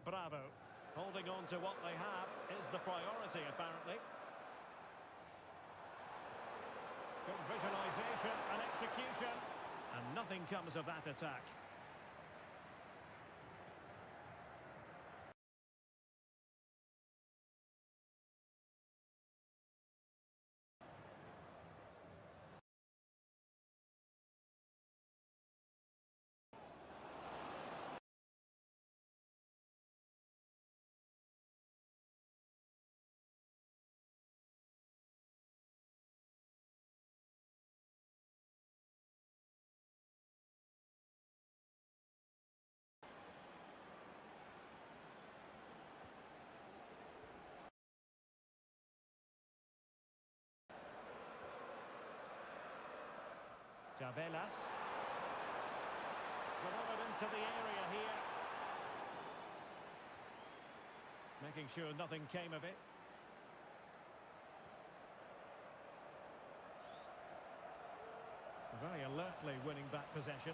Bravo. Holding on to what they have is the priority, apparently. Good visualisation and execution. And nothing comes of that attack. Cabelas. Delivered into the area here. Making sure nothing came of it. Very alertly winning back possession.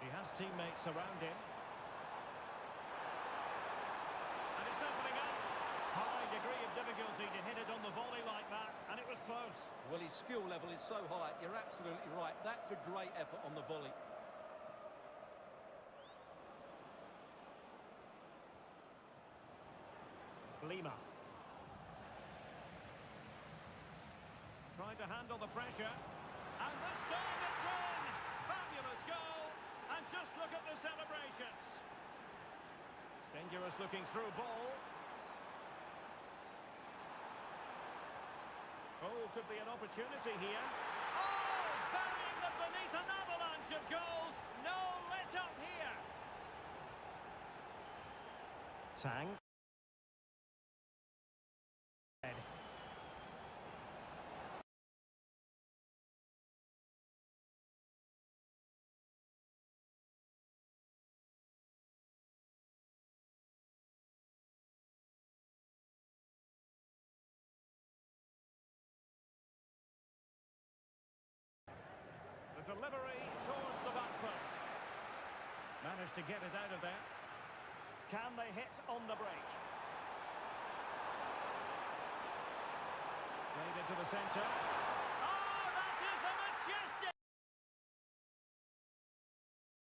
He has teammates around him. And it's opening up. High degree of difficulty to hit it on the volley like that, and it was close. Well, his skill level is so high, you're absolutely right. That's a great effort on the volley. Lima. Trying to handle the pressure. And this time it's in! Fabulous goal! And just look at the celebrations. Dangerous looking through ball. Oh, could be an opportunity here. Oh, burying them beneath an avalanche of goals. No let up here. Tang. The delivery towards the back post. Managed to get it out of there. Can they hit on the break? Played into the centre. Oh, that is a majestic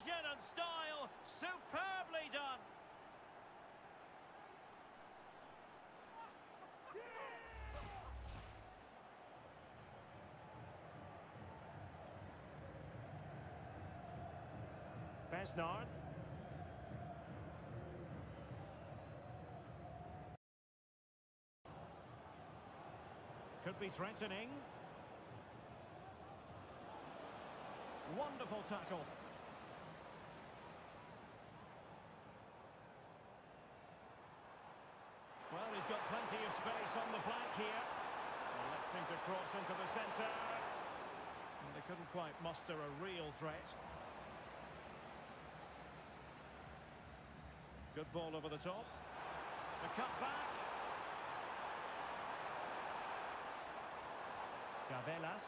and style. Superbly done. Besnard. Could be threatening. Wonderful tackle. Well, he's got plenty of space on the flank here. Electing to cross into the centre. And they couldn't quite muster a real threat. Good ball over the top. The cut back. Cabelas.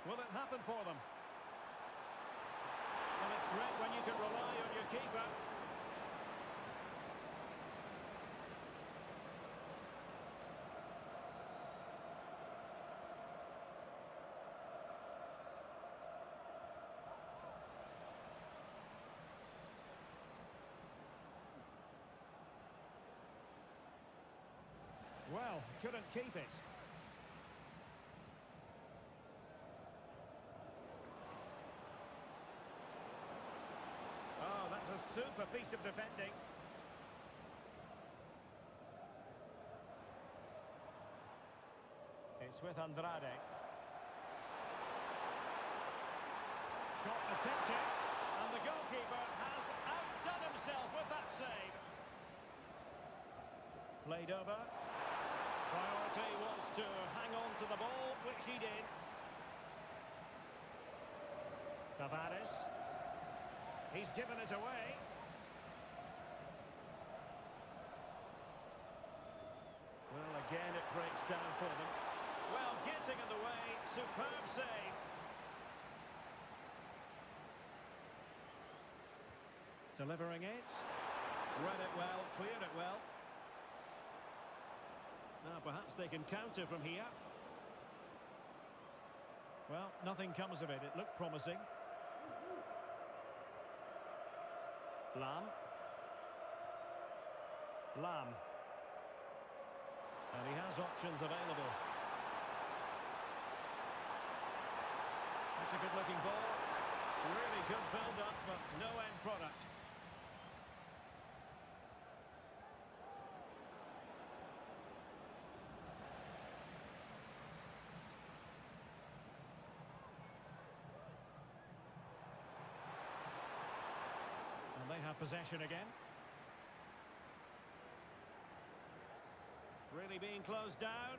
Will it happen for them? Well, it's great when you can rely on your keeper. Well, couldn't keep it. Oh, that's a super piece of defending. It's with Andrade. Shot attempted, and the goalkeeper has outdone himself with that save. Played over. Priority was to hang on to the ball, which he did. Tavares. He's given it away. Well, again, it breaks down for them. Well, getting in the way, superb save. Delivering it. Read it well, cleared it well. Now perhaps they can counter from here. Well, nothing comes of it. It looked promising. Lam. And he has options available. That's a good-looking ball. Really good build-up, but no end product. And they have possession again. Really being closed down.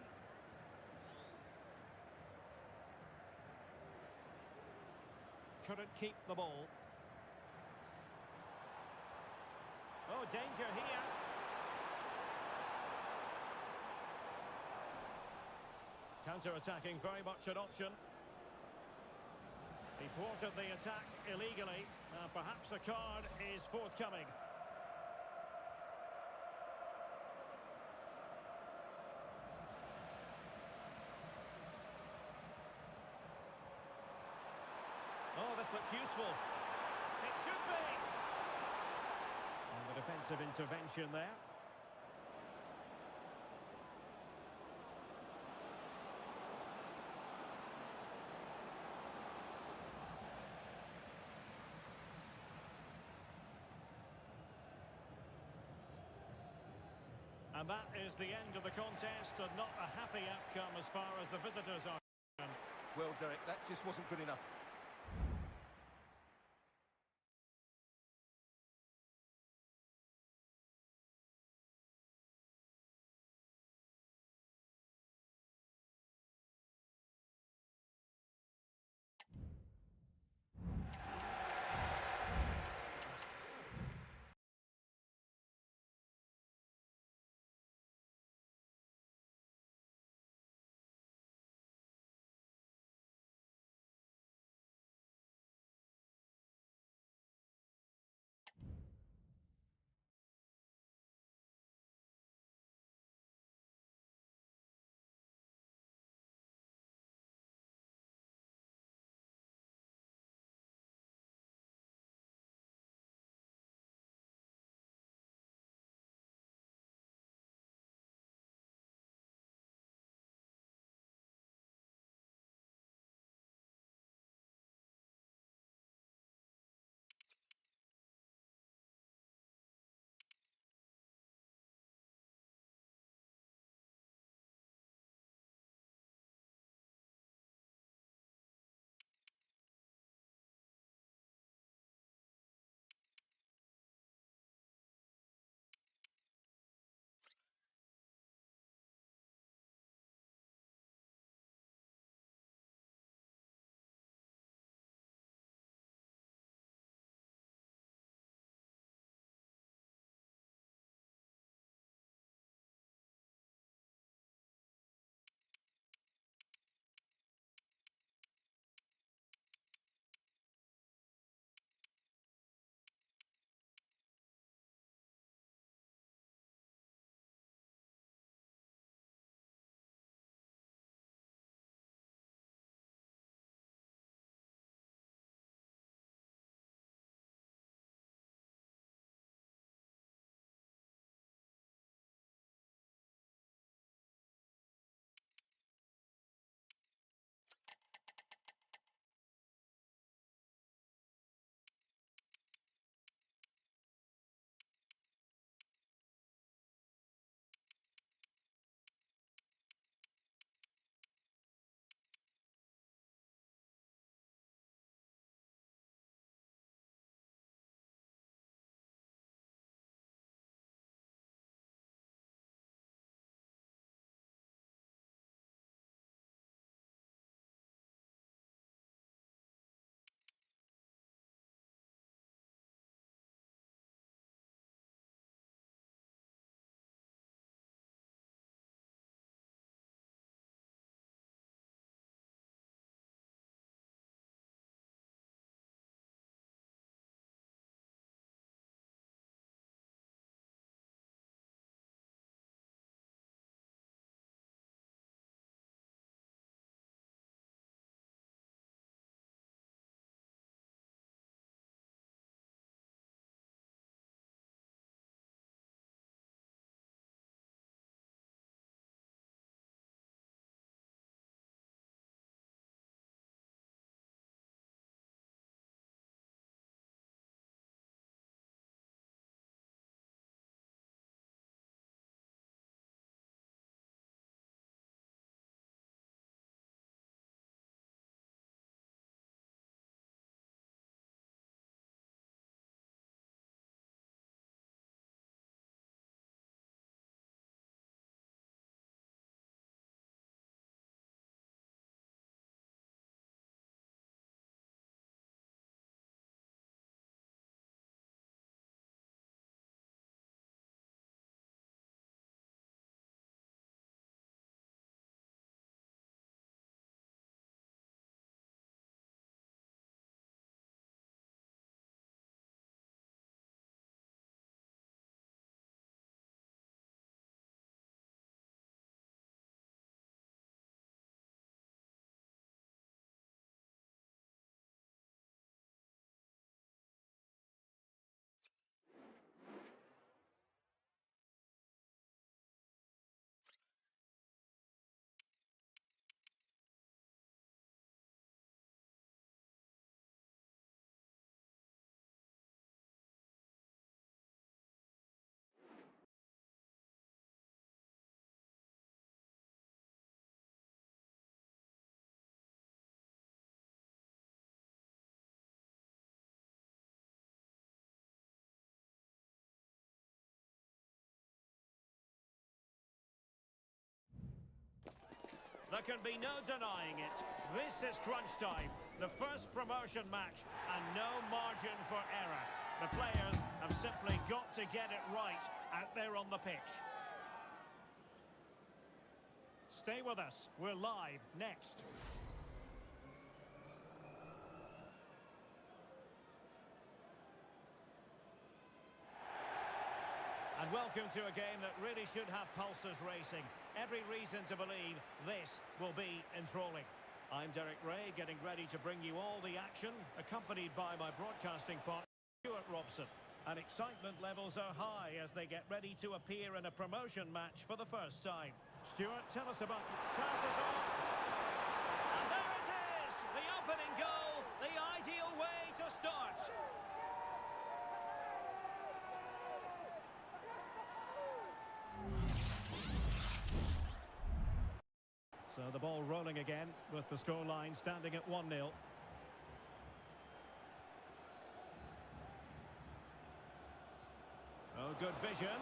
Couldn't keep the ball. Oh, danger here. Counter-attacking, very much an option. He thwarted the attack illegally. Now perhaps a card is forthcoming. Oh, this looks useful. It should be. And the defensive intervention there. And that is the end of the contest, and not a happy outcome as far as the visitors are concerned. Well, Derek, that just wasn't good enough. There can be no denying it. This is crunch time. The first promotion match, and no margin for error. The players have simply got to get it right out there on the pitch. Stay with us. We're live next. And welcome to a game that really should have pulses racing. Every reason to believe this will be enthralling. I'm Derek Ray, getting ready to bring you all the action, accompanied by my broadcasting partner, Stuart Robson. And excitement levels are high as they get ready to appear in a promotion match for the first time. Stuart, tell us about trousers on. And there it is! The opening goal, the ideal way to start. So the ball rolling again with the scoreline standing at 1-0. Oh, good vision.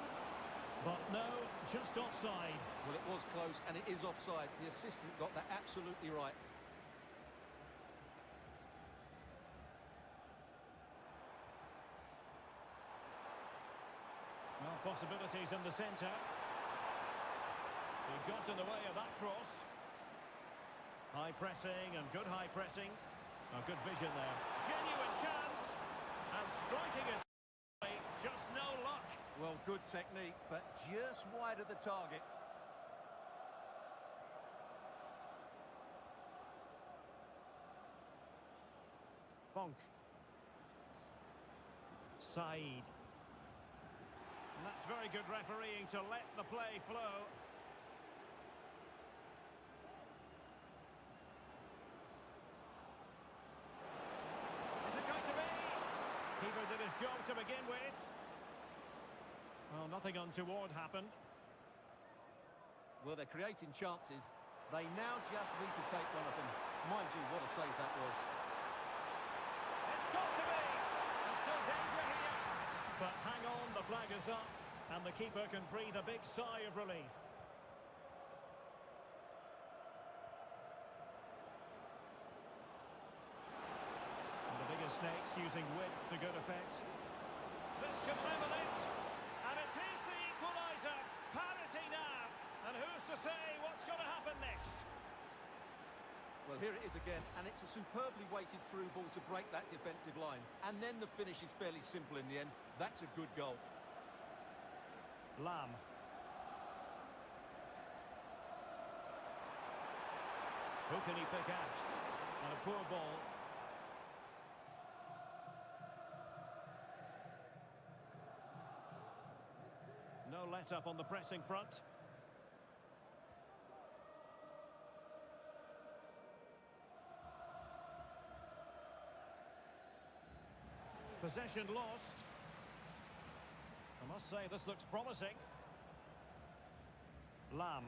But no, just offside. Well, it was close, and it is offside. The assistant got that absolutely right. Well, possibilities in the centre. He got in the way of that cross. High pressing and good high pressing. A good vision there. Genuine chance. And striking it. Just no luck. Well, good technique, but just wide of the target. Bonk. Said. And that's very good refereeing to let the play flow. Keeper did his job to begin with. Well, nothing untoward happened. Well, they're creating chances. They now just need to take one of them. Mind you, what a save that was. It's got to be! There's still danger here. But hang on, the flag is up. And the keeper can breathe a big sigh of relief. Snakes using width to good effect. This can level it. And it is the equaliser. Parity now. And who's to say what's going to happen next? Well, here it is again, and it's a superbly weighted through ball to break that defensive line. And then the finish is fairly simple in the end. That's a good goal. Lam. Who can he pick out? And a poor ball. No let-up on the pressing front. Possession lost. I must say, this looks promising. Lam.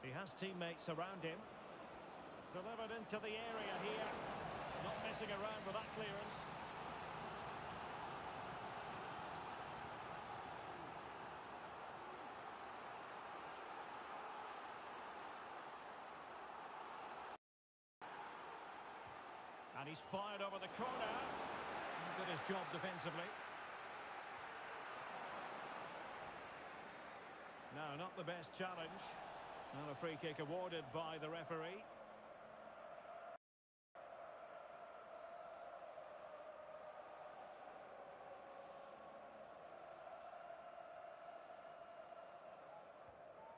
He has teammates around him. Delivered into the area here. Not messing around with that clearance. And he's fired over the corner. Did his job defensively. No, not the best challenge. And a free kick awarded by the referee.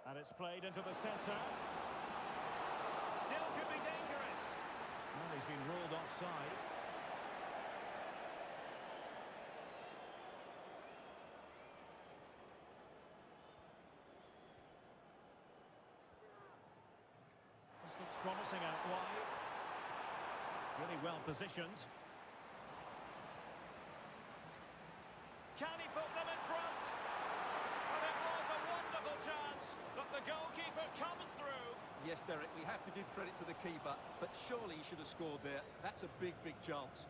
And it's played into the centre. Still could be dangerous. Well, he's been ruled offside. This looks promising out wide. Really well positioned. Can he put them in front? And it was a wonderful chance, but the goalkeeper comes through. Yes, Derek, we have to give credit to the keeper, but surely he should have scored there. That's a big, big chance.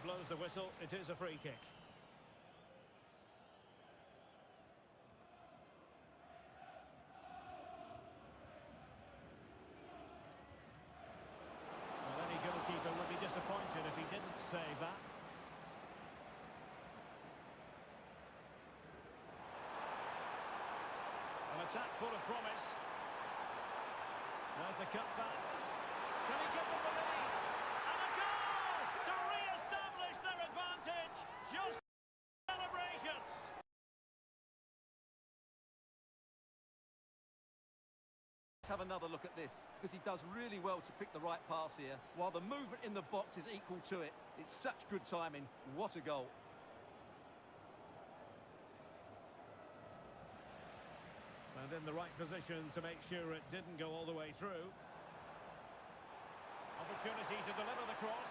blows the whistle. It is a free kick. Well, any goalkeeper would be disappointed if he didn't save that. An attack full of promise. There's the cutback. Can he give them the lead? And a goal to re-establish their advantage. Just celebrations. Let's have another look at this, because he does really well to pick the right pass here, while the movement in the box is equal to it. It's such good timing. What a goal. And in the right position to make sure it didn't go all the way through. Opportunity to deliver the cross.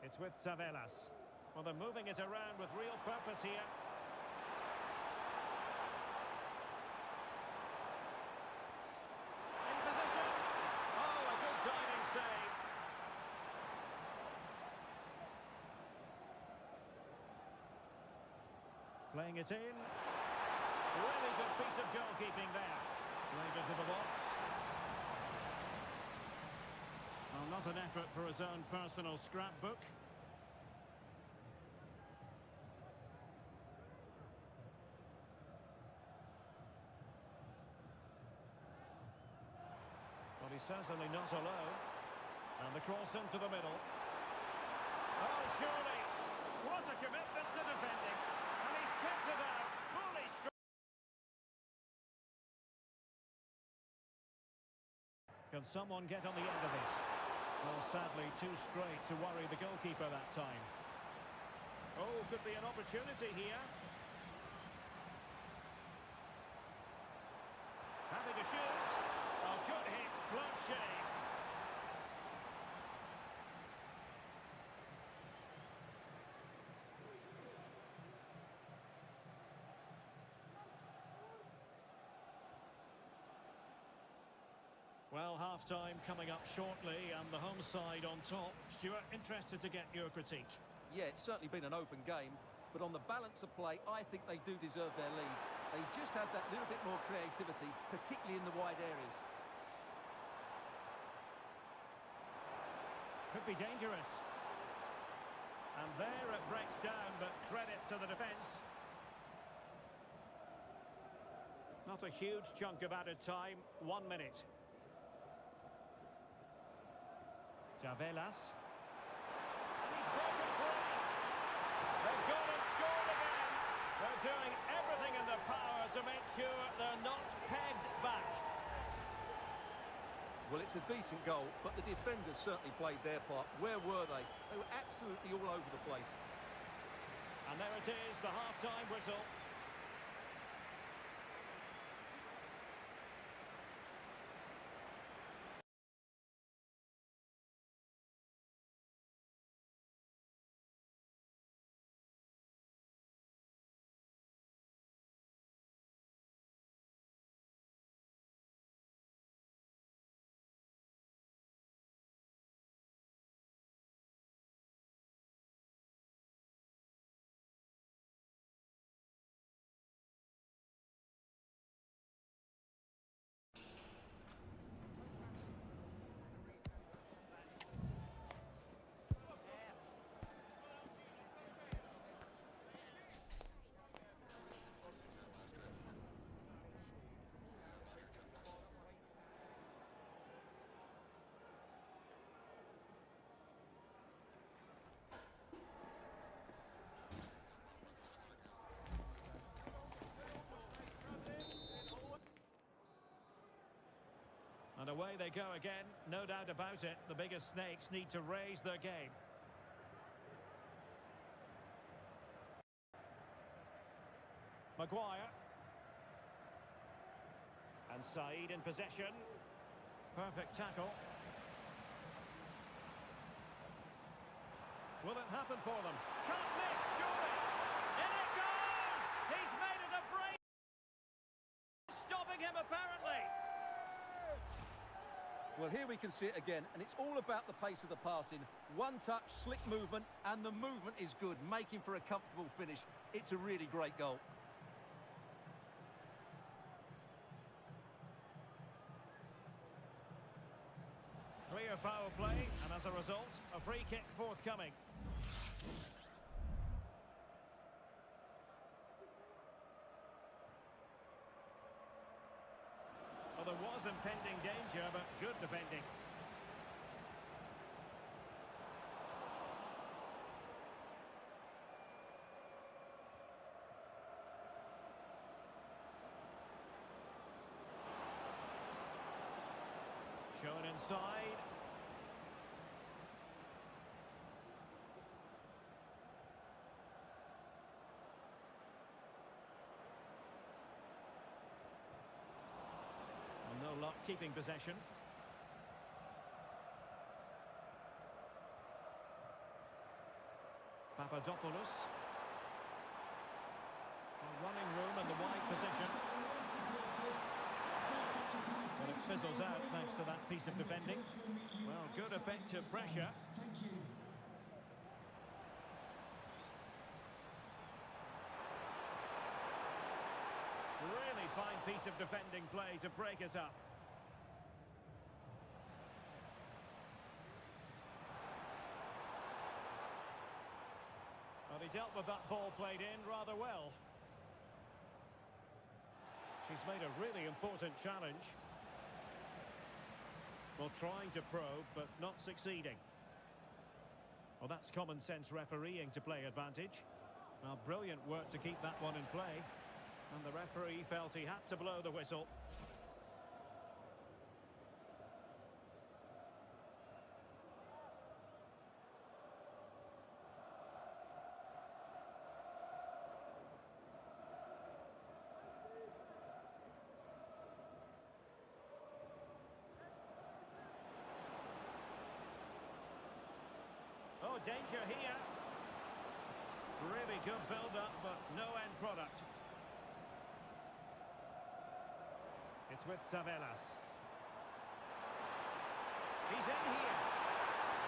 It's with Savelas. Well, they're moving it around with real purpose here. Playing it in. Really good piece of goalkeeping there. Played into the box. Well, not an effort for his own personal scrapbook. Well, he's certainly not alone. And the cross into the middle. Oh, surely. What a commitment to defending. Kept it out, fully struck. Can someone get on the end of it? Well, sadly, too straight to worry the goalkeeper that time. Oh, could be an opportunity here. Having a shoot. Oh, good hit, close shave. Well, half-time coming up shortly and the home side on top. Stuart, interested to get your critique. Yeah, it's certainly been an open game, but on the balance of play, I think they do deserve their lead. They just have that little bit more creativity, particularly in the wide areas. Could be dangerous. And there it breaks down, but credit to the defence. Not a huge chunk of added time, 1 minute. Savelas. And he's broken free. They've gone and scored again. They're doing everything in their power to make sure they're not pegged back. Well, it's a decent goal, but the defenders certainly played their part. Where were they? They were absolutely all over the place. And there it is, the half-time whistle. And away they go again, no doubt about it. The biggest snakes need to raise their game. Maguire. And Said in possession. Perfect tackle. Will it happen for them? Can't miss, surely. In it goes! He's made it a break. Stopping him, apparently. Well, here we can see it again, and it's all about the pace of the passing. One touch, slick movement, and the movement is good, making for a comfortable finish. It's a really great goal. Clear foul play, and as a result, a free kick forthcoming. Well, there was impending danger, but good defending. Shown inside. No luck keeping possession. Papadopoulos. Running room in the wide position. But it fizzles out thanks to that piece of defending. Well, good effective pressure. Really fine piece of defending play to break us up. Well, he dealt with that ball played in rather well. She's made a really important challenge. Well, trying to probe, but not succeeding. Well, that's common sense refereeing to play advantage. Well, brilliant work to keep that one in play. And the referee felt he had to blow the whistle. Oh, danger here. Really good build-up, but no end product. It's with Savelas. He's in here.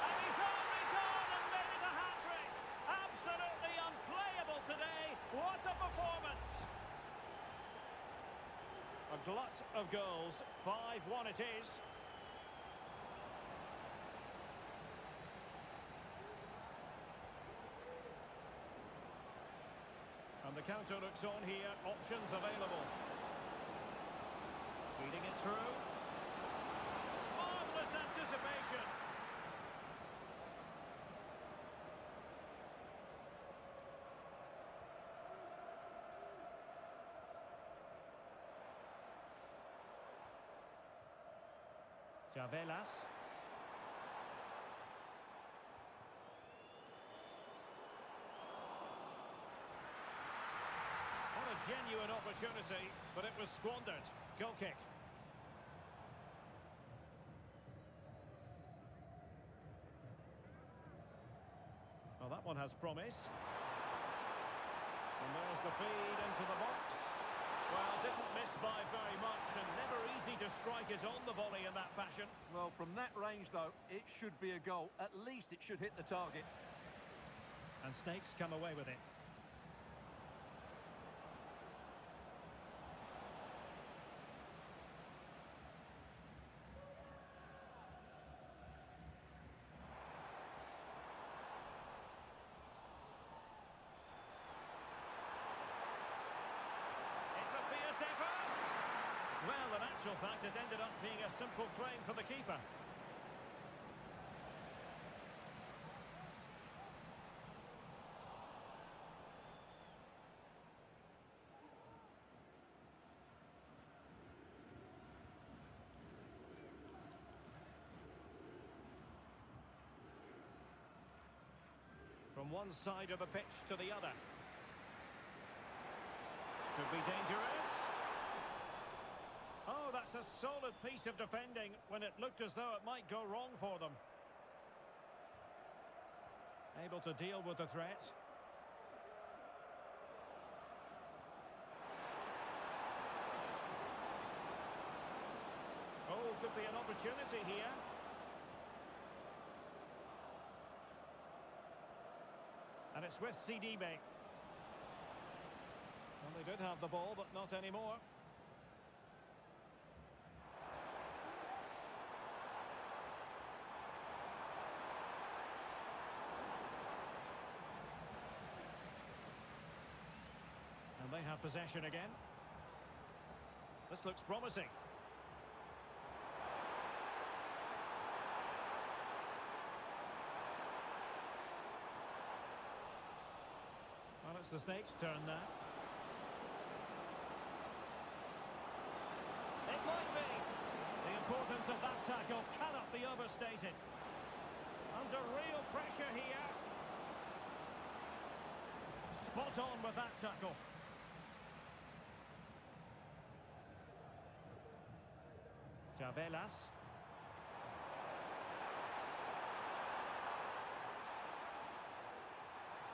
And he's only gone and made it a hat-trick. Absolutely unplayable today. What a performance. A glut of goals. 5-1 it is. And the counter looks on here. Options available. Feeding it through. Marvellous anticipation. Savelas. What a genuine opportunity, but it was squandered. Goal kick. Well, that one has promise. And there's the feed into the box. Well, didn't miss by very much, and never easy to strike it on the volley in that fashion. Well, from that range, though, it should be a goal. At least it should hit the target. And Snakes come away with it. Well, in actual fact, it ended up being a simple claim for the keeper. From one side of the pitch to the other. Could be dangerous. Oh, that's a solid piece of defending when it looked as though it might go wrong for them. Able to deal with the threat. Oh, could be an opportunity here. And it's with CDB. Well, they did have the ball, but not anymore. And they have possession again. This looks promising. Well, it's the Snakes' turn now. It might be. The importance of that tackle cannot be overstated. Under real pressure here. Spot on with that tackle. Chavelas.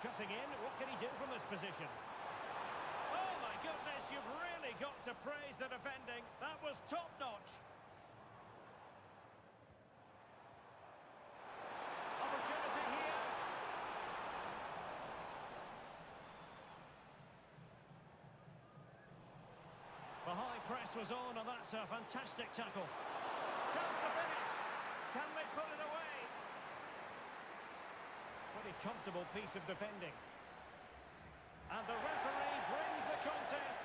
Cutting in, what can he do from this position? Oh my goodness, you've really got to praise the defending. That was top-notch. Opportunity here. The high press was on, and that's a fantastic tackle. Chance to finish. Can they put it away? Pretty comfortable piece of defending. And the referee brings the contest.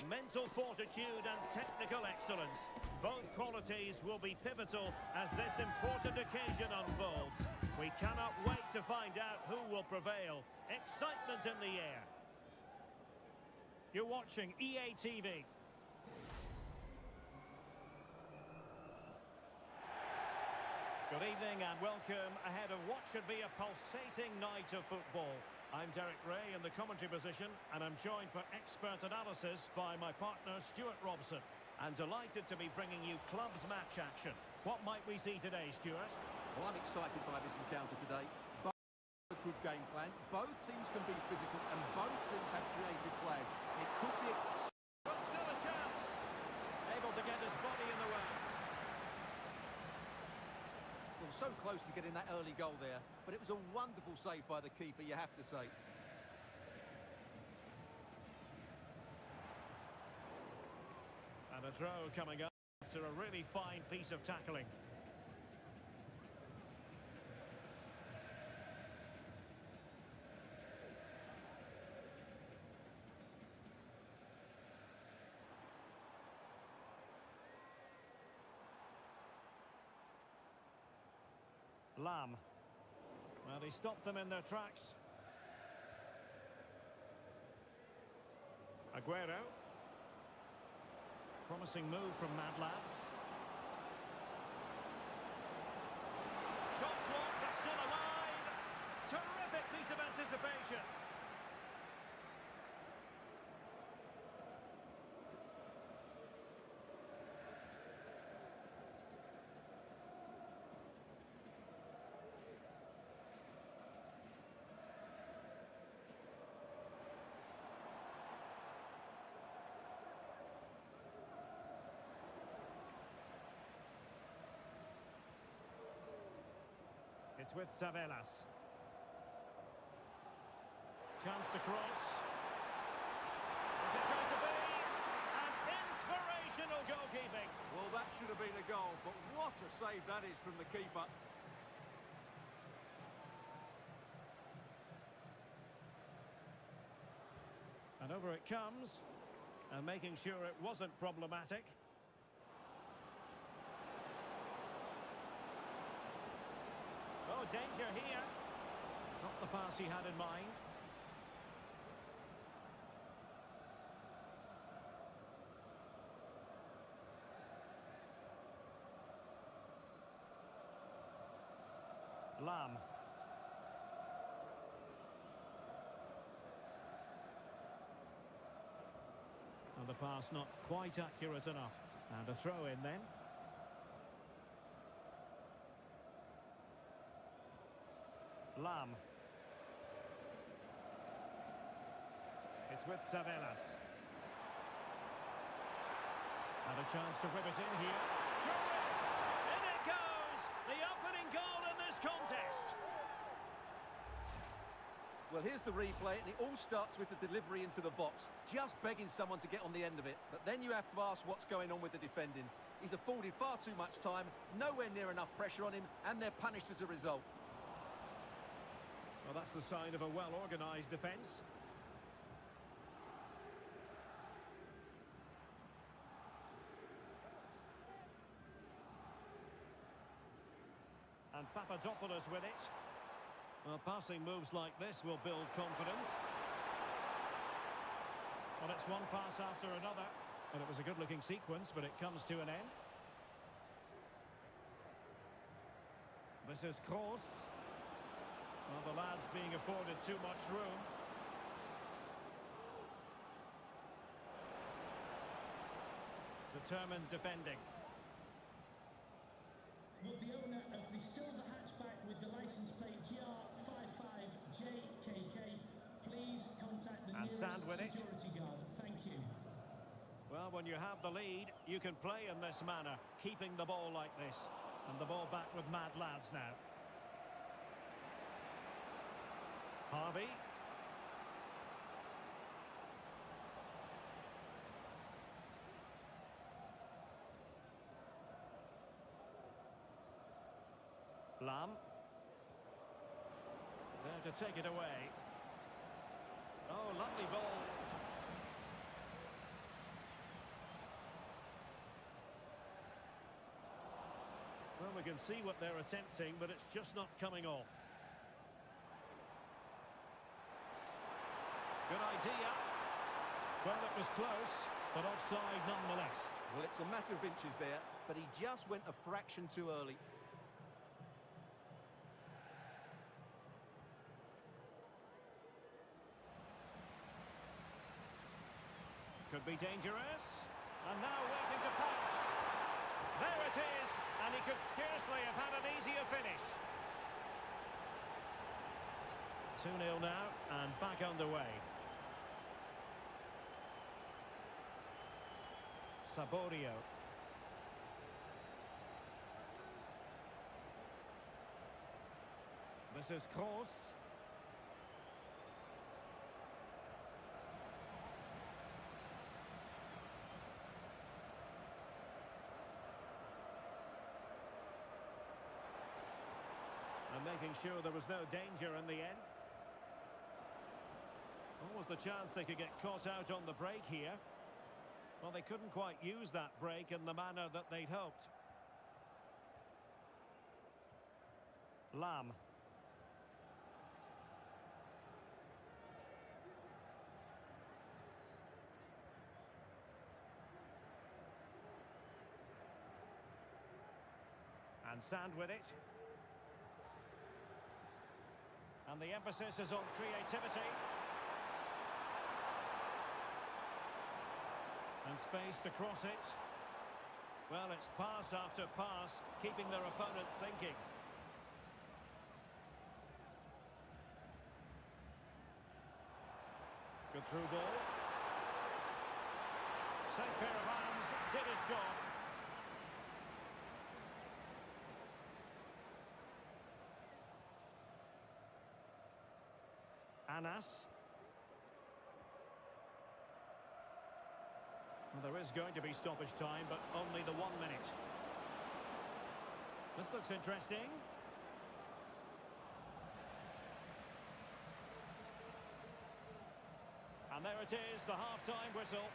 mental fortitude and technical excellence. Both qualities will be pivotal as this important occasion unfolds. We cannot wait to find out who will prevail. Excitement in the air. You're watching EA TV. Good evening and welcome ahead of what should be a pulsating night of football. I'm Derek Ray in the commentary position, and I'm joined for expert analysis by my partner Stuart Robson. And delighted to be bringing you clubs match action. What might we see today, Stuart? Well, I'm excited by this encounter today. Both have a good game plan. Both teams can be physical, and both teams have creative players. It could be but still a chance. Able to get his body in the way. Well, so close to getting that early goal there, but it was a wonderful save by the keeper, you have to say. And a throw coming up after a really fine piece of tackling. Lam. Well, he stopped them in their tracks. Aguero. Promising move from Mad Lads. Shot blocked, but still alive. Terrific piece of anticipation. It's with Savelas. Chance to cross. Is it going to be? An inspirational goalkeeping. Well, that should have been a goal, but what a save that is from the keeper. And over it comes. And making sure it wasn't problematic. Oh, danger here. Not the pass he had in mind. Lam. And the pass not quite accurate enough. And a throw in then. Lam. It's with Savelas. And a chance to whip it in here. Surely! In it goes! The opening goal in this contest! Well, here's the replay, and it all starts with the delivery into the box. Just begging someone to get on the end of it. But then you have to ask what's going on with the defending. He's afforded far too much time, nowhere near enough pressure on him, and they're punished as a result. Well, that's the sign of a well-organised defence. And Papadopoulos with it. Well, passing moves like this will build confidence. Well, it's one pass after another. And it was a good-looking sequence, but it comes to an end. This is Kroos. Well, the lad's being afforded too much room. Determined defending. Would the owner of the silver hatchback with the license plate GR55JKK please contact the nearest security guard? Thank you. Well, when you have the lead, you can play in this manner, keeping the ball like this. And the ball back with Mad Lads now. Harvey. Lam. There to take it away. Oh, lovely ball. can see what they're attempting, but it's just not coming off. Good idea. Well, it was close, but offside nonetheless. Well, it's a matter of inches there, but he just went a fraction too early. Could be dangerous. And now waiting to pounce. There it is, and he could scarcely have had an easier finish. 2-0 now, and back underway. Saborio. This is Kroos. And making sure there was no danger in the end. What was the chance they could get caught out on the break here? Well, they couldn't quite use that break in the manner that they'd hoped. Lam. And Sand with it. And the emphasis is on creativity. And space to cross it. Well, it's pass after pass, keeping their opponents thinking. Good through ball. Safe pair of hands, did his job. Anas. Well, there is going to be stoppage time, but only the 1 minute. This looks interesting. And there it is, the half-time whistle.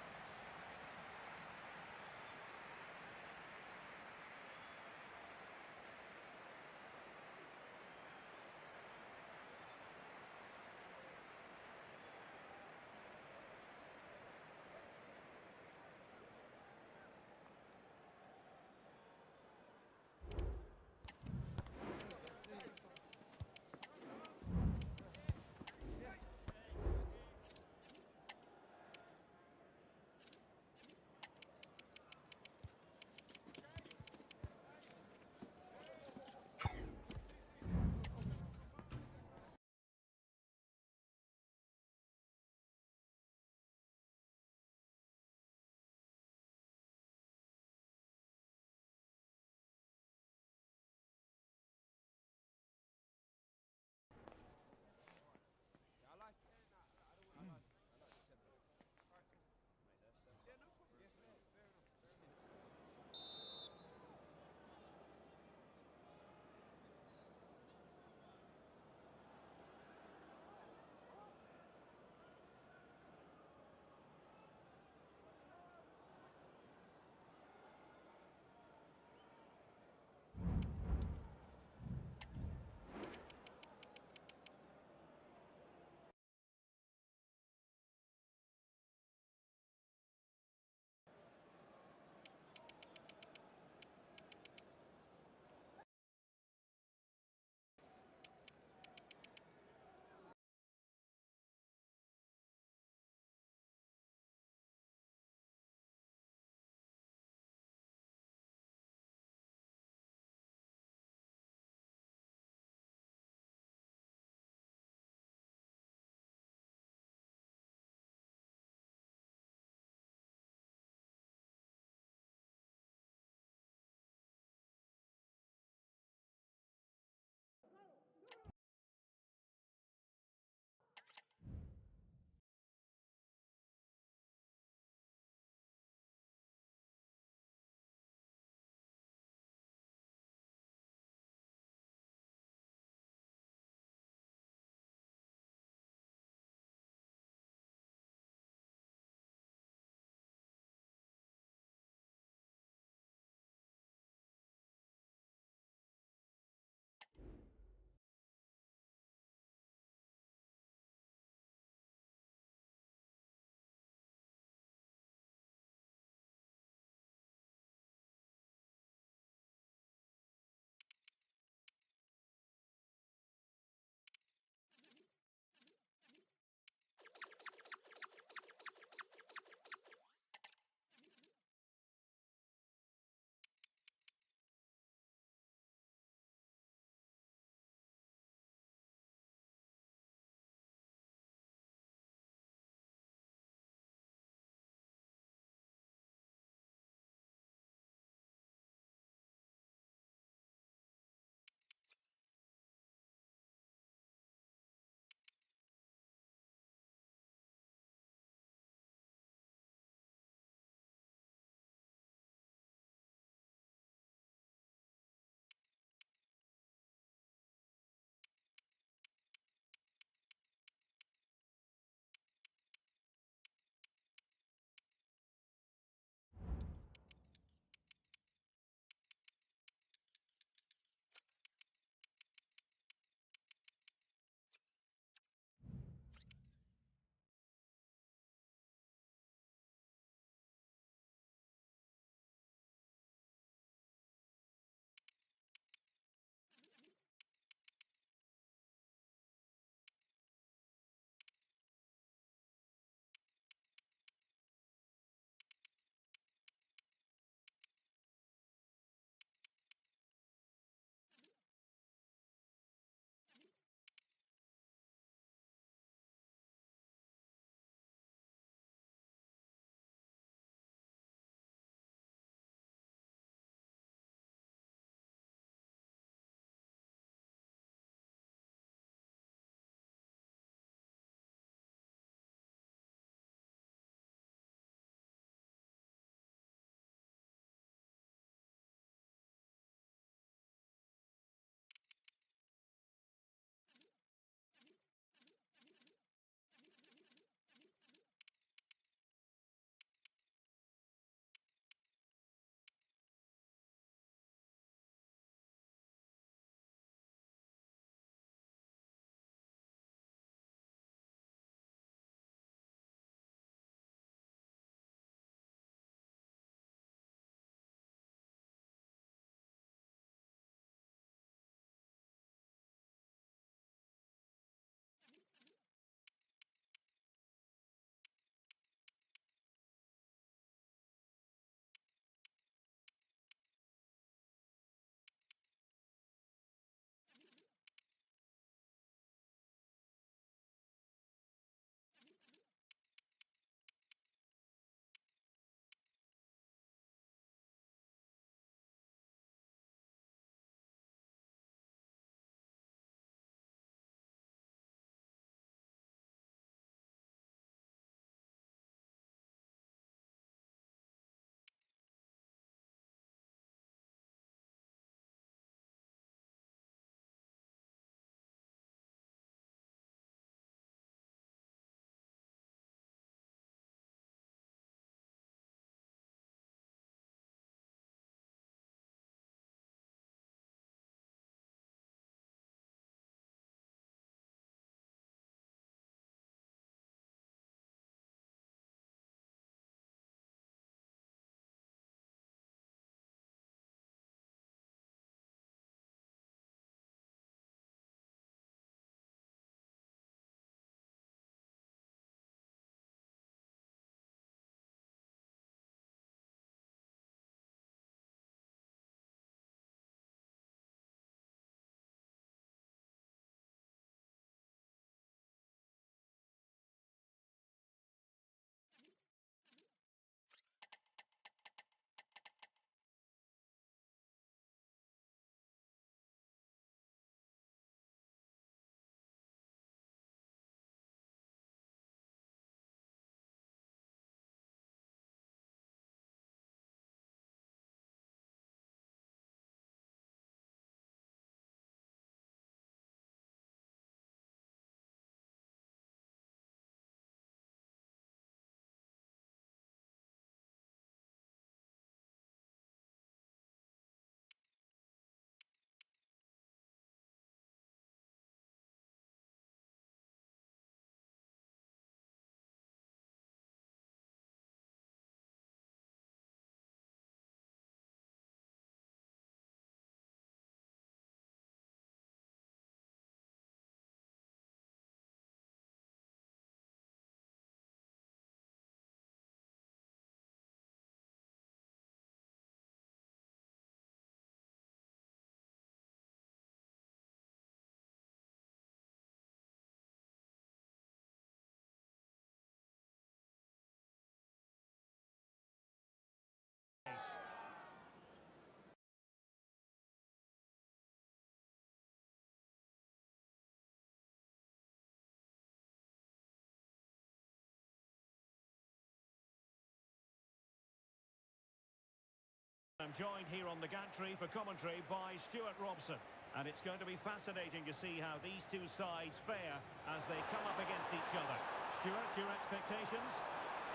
I'm joined here on the gantry for commentary by Stuart Robson. And it's going to be fascinating to see how these two sides fare as they come up against each other. Stuart, your expectations?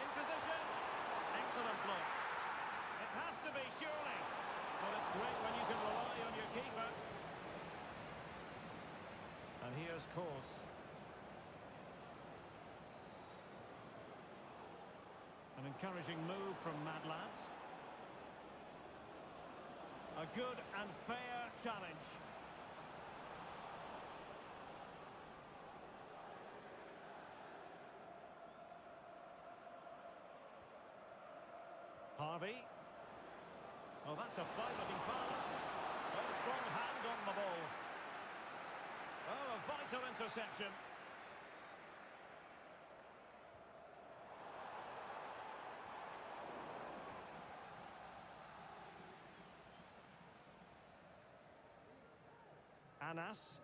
In position. Excellent block. It has to be, surely. Well, it's great when you can rely on your keeper. And here's Course. An encouraging move from Mad Lads. A good and fair challenge. Harvey. Oh, that's a fine-looking pass. A strong hand on the ball. Oh, a vital interception. Anas.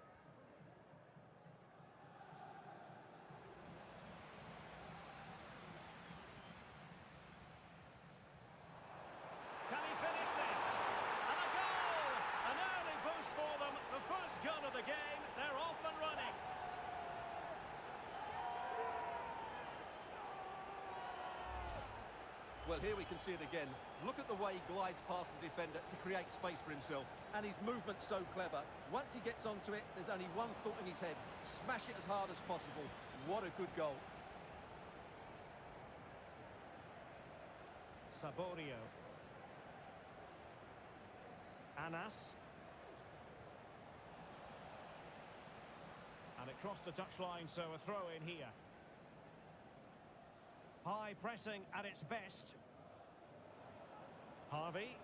Can he finish this? And a goal! An early boost for them. The first goal of the game. They're off and running. Well, here we can see it again. Look at the way he glides past the defender to create space for himself. And his movement's so clever. Once he gets onto it, there's only one thought in his head. Smash it as hard as possible. What a good goal. Saborio. Anas. And it crossed the touchline, so a throw in here. High pressing at its best. Harvey.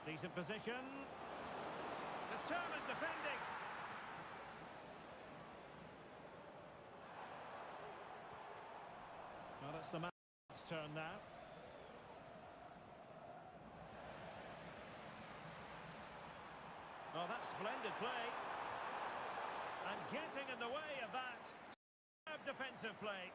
Decent position. Determined defending. Well, it's the man's turn now. Oh, that's splendid play. And getting in the way of that. Defensive play.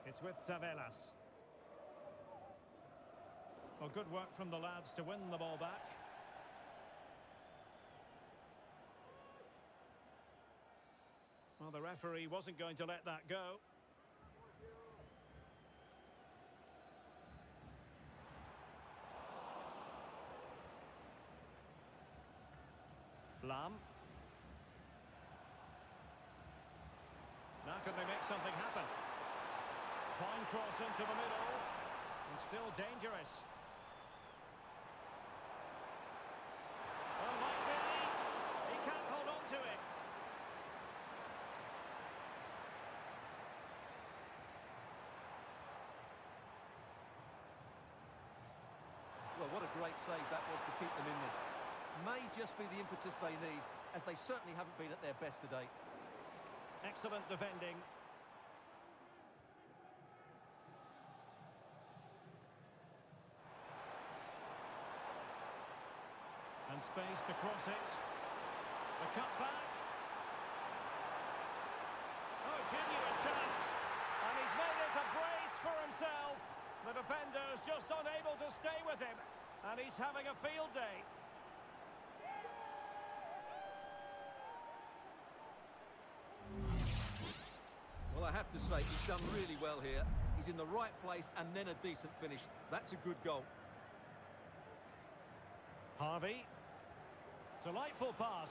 It's with Savelas. Well, good work from the lads to win the ball back. Well, the referee wasn't going to let that go. Lam. Now can they make something happen? Fine cross into the middle. And still dangerous. Oh, might be. He can't hold on to it. Well, what a great save that was to keep them in this. May just be the impetus they need, as they certainly haven't been at their best today. Excellent defending. And space to cross it. The cut back. Oh, genuine chance. And he's made it a brace for himself. The defender's just unable to stay with him. And he's having a field day. Well, I have to say, he's done really well here. He's in the right place and then a decent finish. That's a good goal. Harvey. Delightful pass.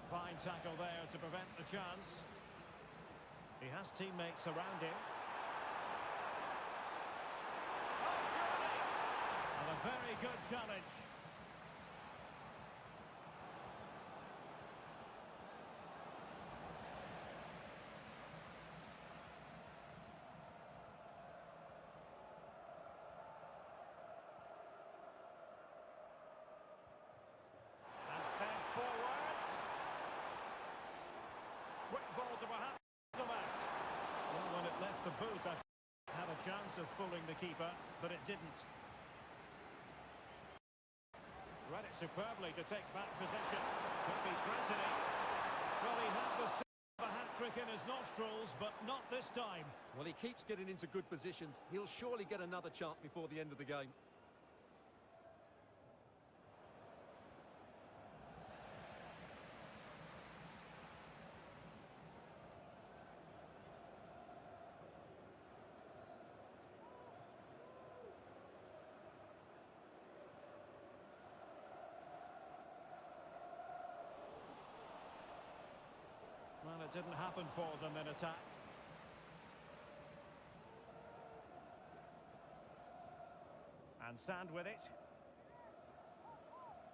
Fine tackle there to prevent the chance. He has teammates around him. Oh, surely! And a very good challenge. Ball to perhaps the match. Well, when it left the boot, I had a chance of fooling the keeper, but it didn't. Read it superbly to take back possession. Could be threatening. Well, he had the a hat-trick in his nostrils, but not this time. Well, he keeps getting into good positions. He'll surely get another chance before the end of the game. Well, it didn't happen for them in attack. And Sand with it.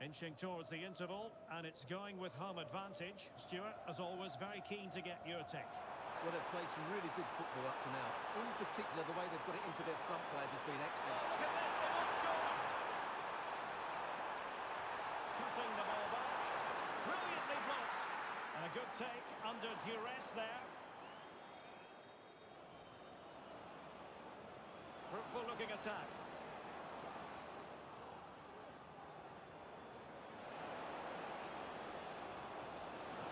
Inching towards the interval, and it's going with home advantage. Stuart, as always, very keen to get your take. Well, they've played some really good football up to now. In particular, the way they've got it into their front players has been excellent. Look at this, they will score! Cutting the ball back. Brilliantly blocked. And a good take under duress there. Fruitful looking attack.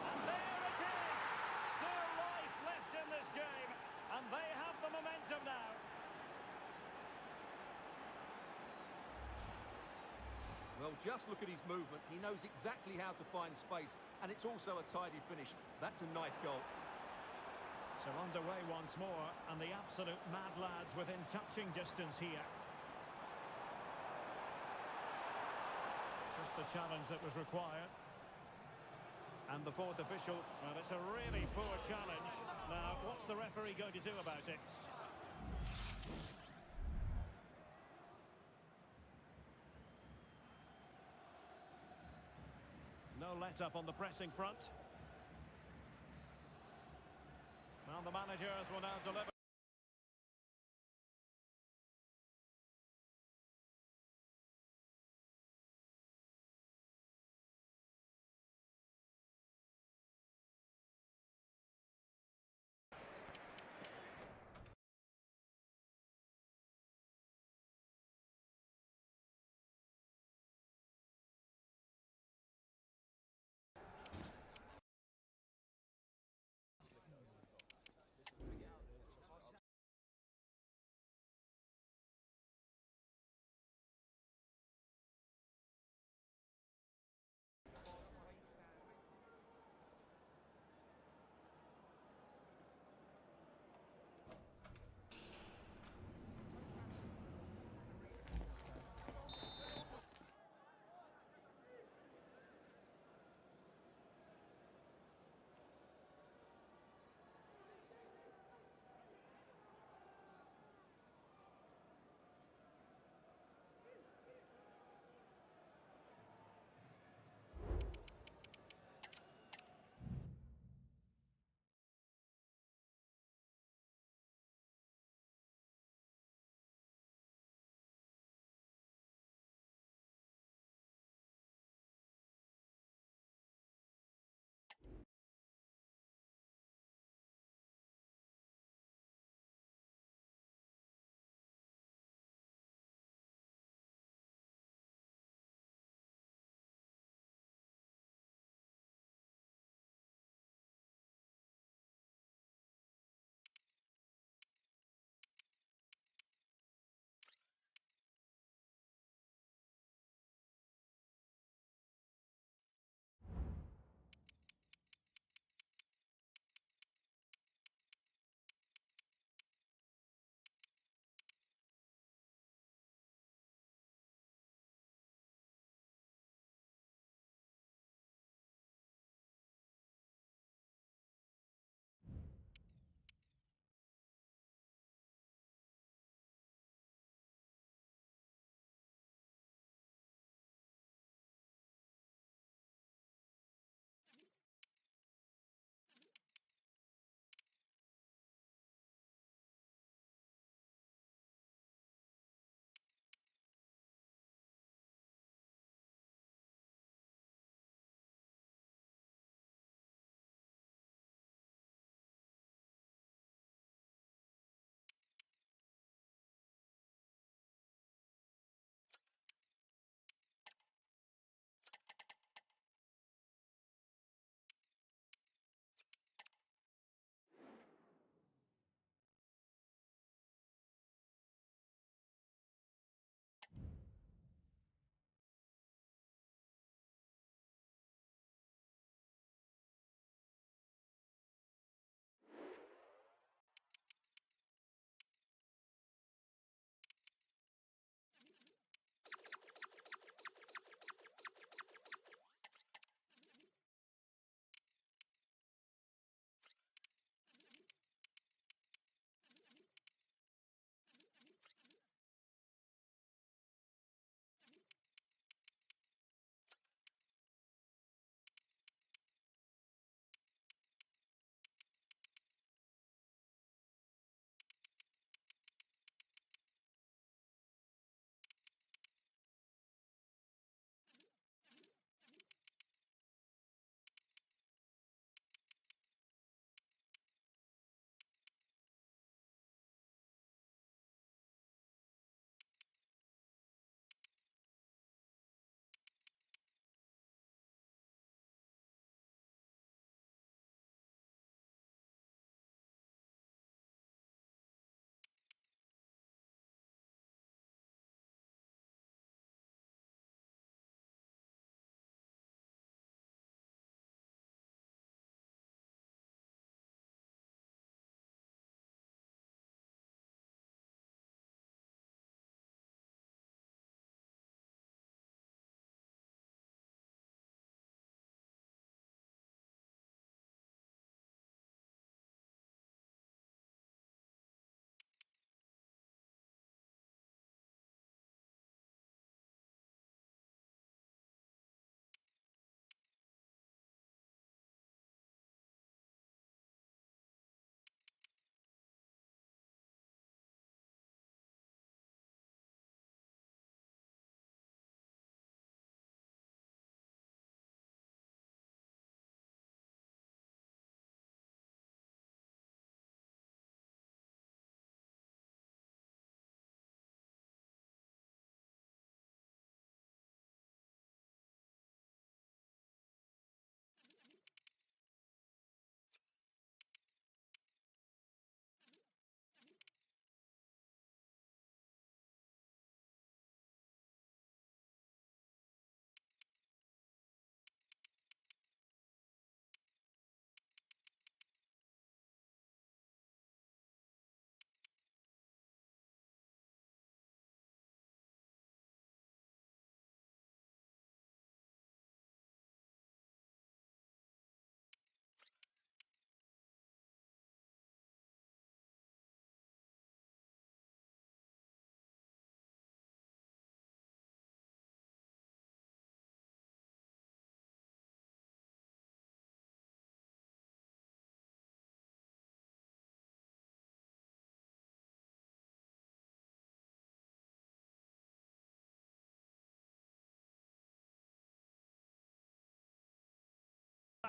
And there it is! Still life left in this game. And they have the momentum now. Well, just look at his movement. He knows exactly how to find space, and it's also a tidy finish. That's a nice goal. So underway once more, and the absolute mad lads within touching distance here. Just the challenge that was required. And the fourth official, well, it's a really poor challenge. Now, what's the referee going to do about it? No let-up on the pressing front. Well, the managers will now deliver.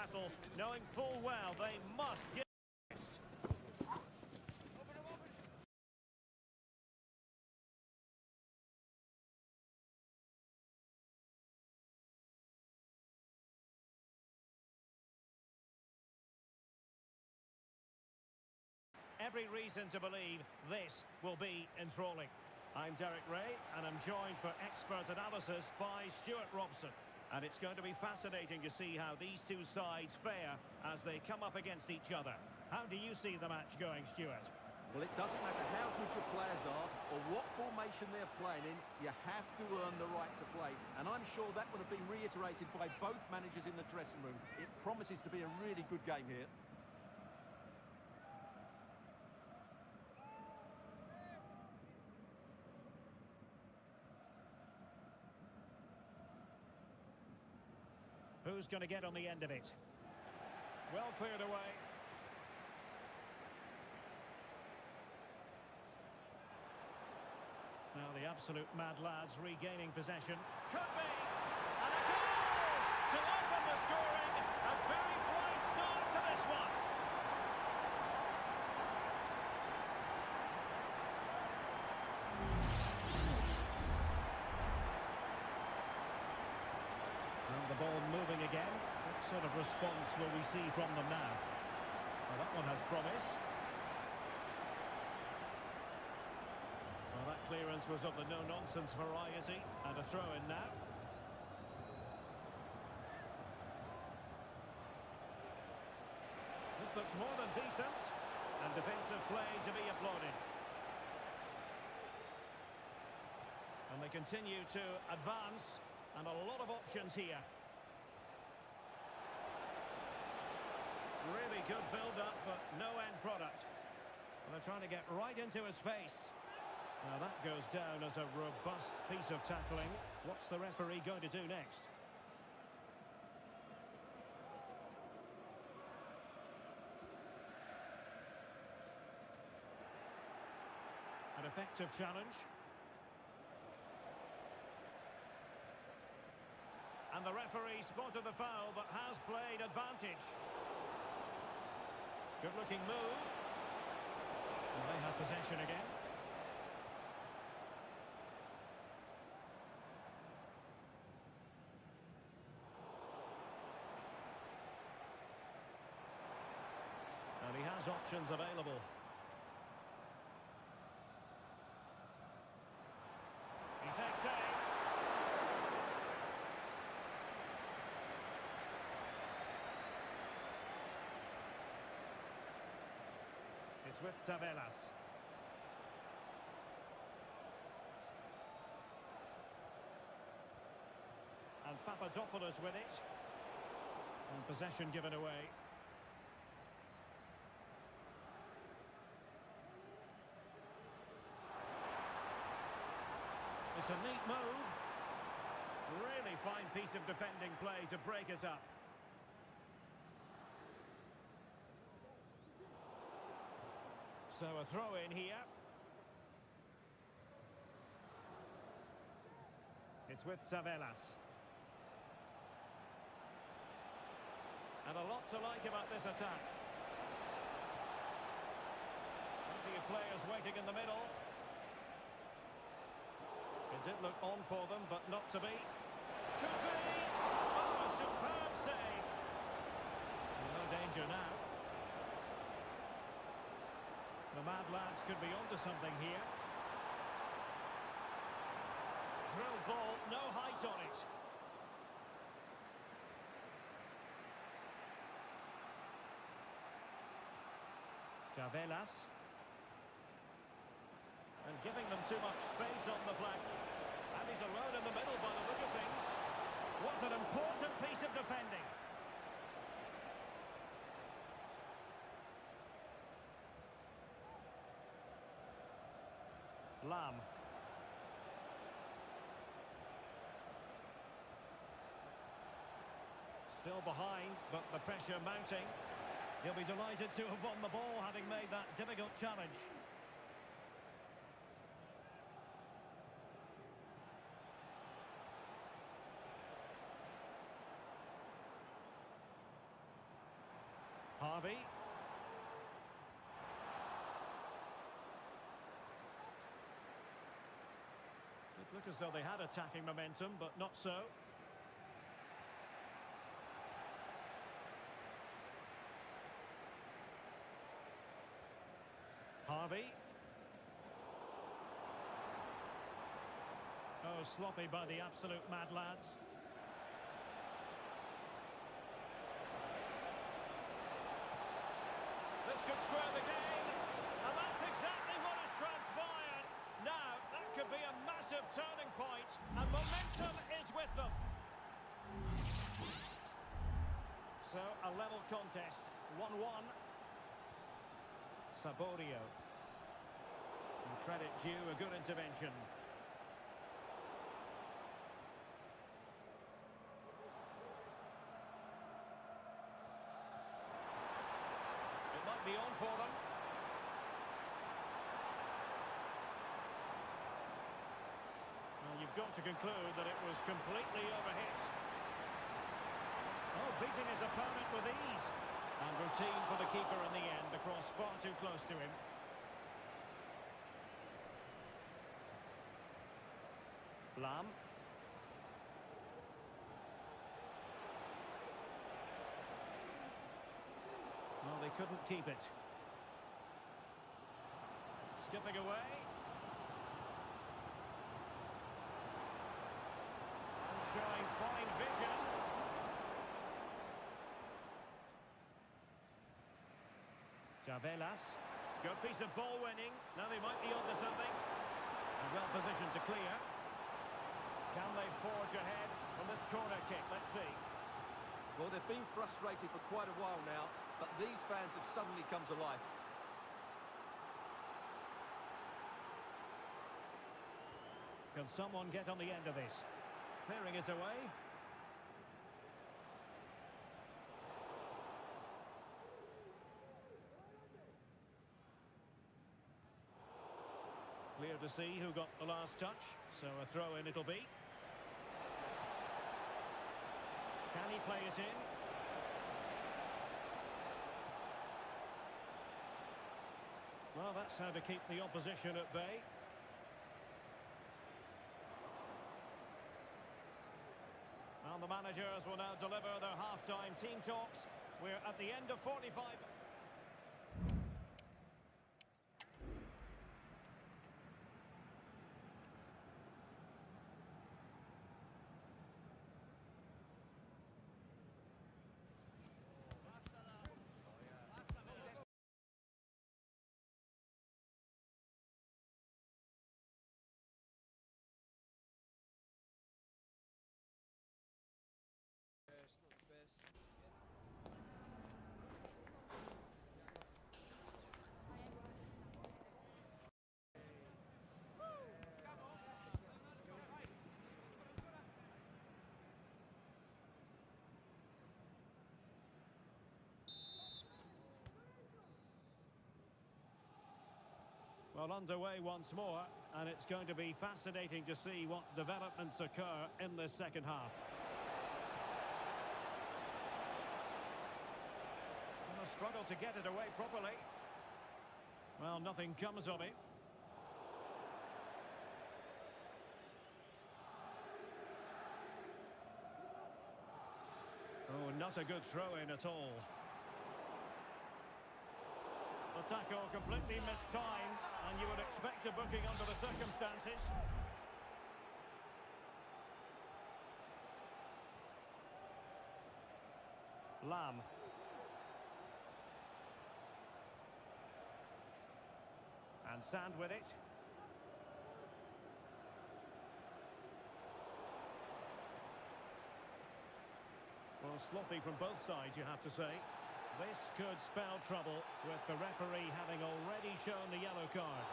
battle, knowing full well they must get best. Every reason to believe this will be enthralling. I'm Derek Ray, and I'm joined for expert analysis by Stuart Robson. And it's going to be fascinating to see how these two sides fare as they come up against each other. How do you see the match going, Stuart? Well, it doesn't matter how good your players are or what formation they're playing in, you have to earn the right to play. And I'm sure that would have been reiterated by both managers in the dressing room. It promises to be a really good game here. Who's going to get on the end of it? Well cleared away. Now the absolute mad lads regaining possession. Could be! And a goal! To open the scoring. A very bright start to this one. And the ball moving again. What sort of response will we see from them now? Well, that one has promise. Well, that clearance was of the no-nonsense variety. And a throw-in now. This looks more than decent. And defensive play to be applauded. And they continue to advance. And a lot of options here. Really good build-up, but no end product. And they're trying to get right into his face. Now that goes down as a robust piece of tackling. What's the referee going to do next? An effective challenge. And the referee spotted the foul, but has played advantage. Good-looking move. And they have possession again. And he has options available. He takes aim. It's with Savelas. And Papadopoulos with it. And possession given away. It's a neat move. Really fine piece of defending play to break us up. So a throw in here. It's with Savelas. And a lot to like about this attack. Plenty of players waiting in the middle. It did look on for them, but not to be. Could be! Oh, a superb save! No danger now. The mad lads could be onto something here. Drill ball, no height on it. Savelas. And giving them too much space on the flank. And he's alone in the middle by the look of things. What's an important piece of defending. Lam. Still behind, but the pressure mounting. He'll be delighted to have won the ball, having made that difficult challenge. Look as though they had attacking momentum, but not so. Harvey. Oh, sloppy by the absolute mad lads. This could square the game, and that's exactly what has transpired. Now, that could be a massive turning point, and momentum is with them. So, a level contest, 1-1. Saborio. And credit due, a good intervention. It might be on for them. Well, you've got to conclude that it was completely overhit. Oh, beating his opponent with ease. And routine for the keeper in the end. The cross far too close to him. Lam. Well, they couldn't keep it. Skipping away. And showing fine vision. Javelas. Good piece of ball winning. Now they might be onto something. And well positioned to clear. Can they forge ahead from this corner kick? Let's see. Well, they've been frustrated for quite a while now, but these fans have suddenly come to life. Can someone get on the end of this? Clearing is away. Clear to see who got the last touch, so a throw-in it'll be. Can he play it in? Well, that's how to keep the opposition at bay. And the managers will now deliver their half-time team talks. We're at the end of 45. Well, underway once more, and it's going to be fascinating to see what developments occur in this second half. And a struggle to get it away properly. Well, nothing comes of it. Oh, not a good throw-in at all. The tackle completely mistimed, and you would expect a booking under the circumstances. Lam. And Sand with it. Well, sloppy from both sides, you have to say. This could spell trouble with the referee having already shown the yellow card.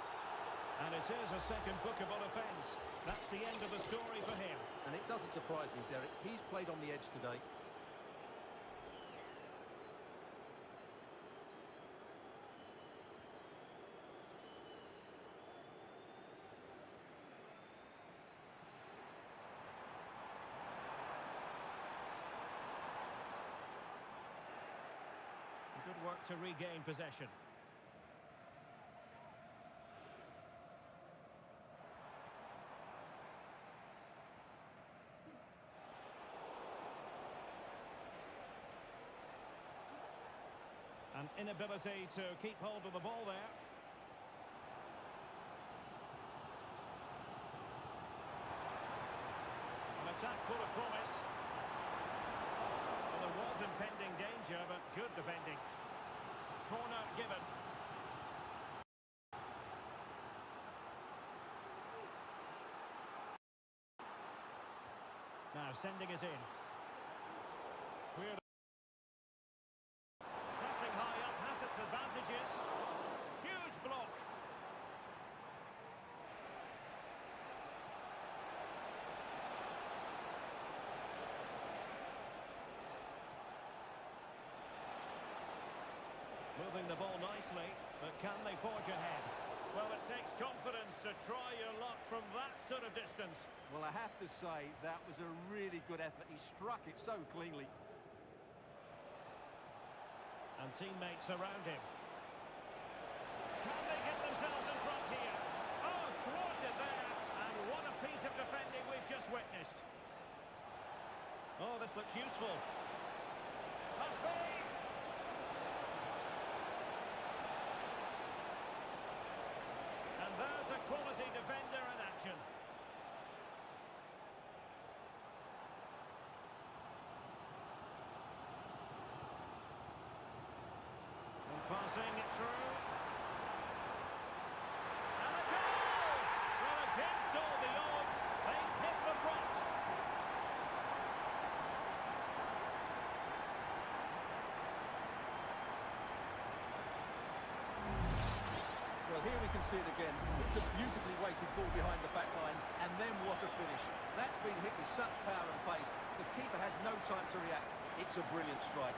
And it is a second bookable offence. That's the end of the story for him. And it doesn't surprise me, Derek. He's played on the edge today. Good work to regain possession. inability to keep hold of the ball there. An attack full of promise. Well, there was impending danger, but good defending. Corner given. Now sending it in. Weird. Pressing high up has its advantages. Huge block. Moving the ball nicely, but can they forge ahead? Well, it takes confidence to try your luck from that sort of distance. Well, I have to say, that was a really good effort. He struck it so cleanly. And teammates around him. Can they get themselves in front here? Oh, thwarted there. And what a piece of defending we've just witnessed. Oh, this looks useful. Must be. And there's a quality defender in action. Passing it through. And a goal! Well, against all the odds, they hit the front. Well, here we can see it again. It's a beautifully weighted ball behind the back line, and then what a finish. That's been hit with such power and pace. The keeper has no time to react. It's a brilliant strike.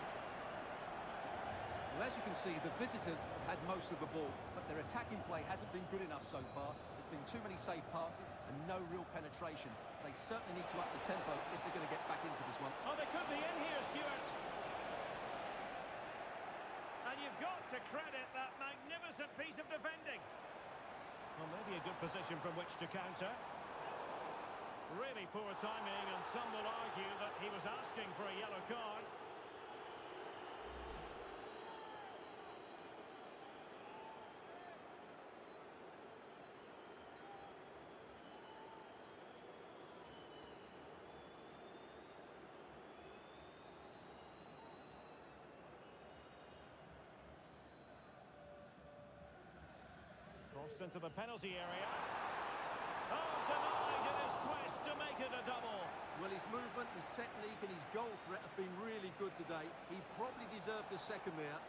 Well, as you can see, the visitors have had most of the ball, but their attacking play hasn't been good enough so far. There's been too many safe passes and no real penetration. They certainly need to up the tempo if they're going to get back into this one. Oh, they could be in here, Stuart. And you've got to credit that magnificent piece of defending. Well, maybe a good position from which to counter. Really poor timing, and some will argue that he was asking for a yellow card. Crossed into the penalty area. Oh, denied in his quest to make it a double. Well, his movement, his technique and his goal threat have been really good today. He probably deserved a second there.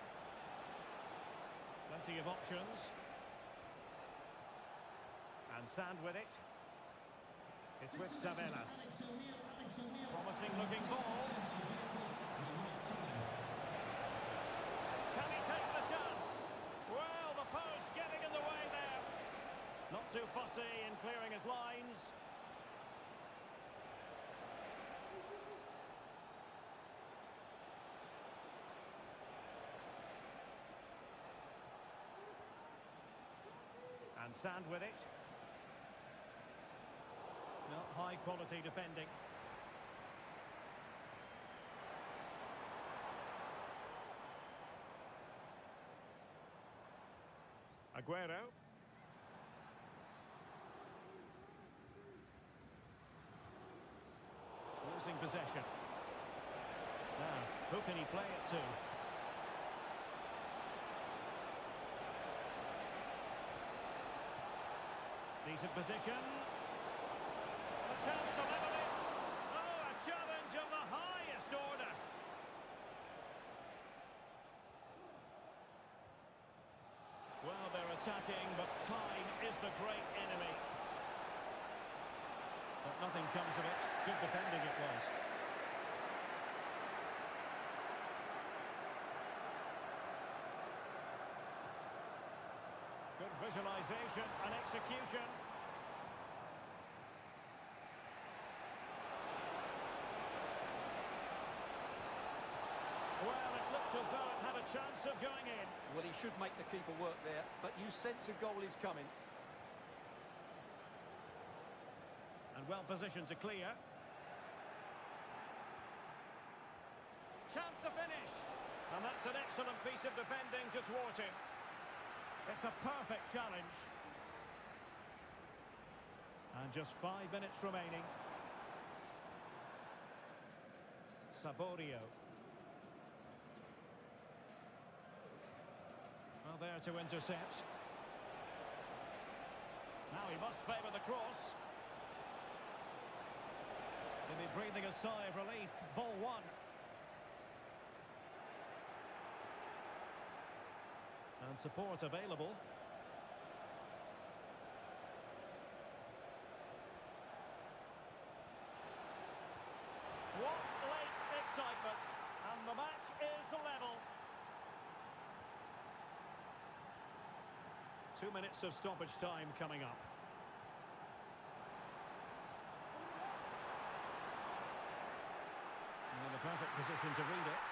Plenty of options. And Sand with it. It's with Savelas. Promising looking ball. Can he take the chance? Well, the post getting in the way there. Not too fussy in clearing his lines. And Sand with it. Not high quality defending. Aguero. Losing possession. Now, who can he play it to? Decent position. A chance to level it. Oh, a challenge of the highest order. Well, they're attacking, but time is the great enemy. But nothing comes of it. Good defending it was. Good visualization and execution. Well, it looked as though it had a chance of going in. Well, he should make the keeper work there, but you sense a goal is coming. And well positioned to clear. Chance to finish. And that's an excellent piece of defending to thwart him. It's a perfect challenge. And just 5 minutes remaining. Saborio. Well, there to intercept. Now he must favour the cross. He'll be breathing a sigh of relief. Ball one. And support available. What late excitement. And the match is level. 2 minutes of stoppage time coming up. And in the perfect position to read it.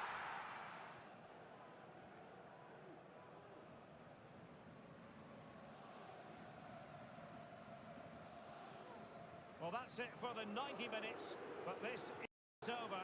Well, that's it for the 90 minutes, but this is over.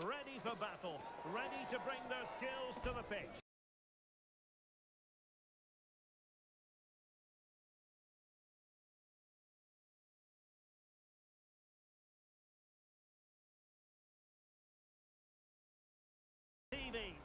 ready for battle, ready to bring their skills to the pitch. TV.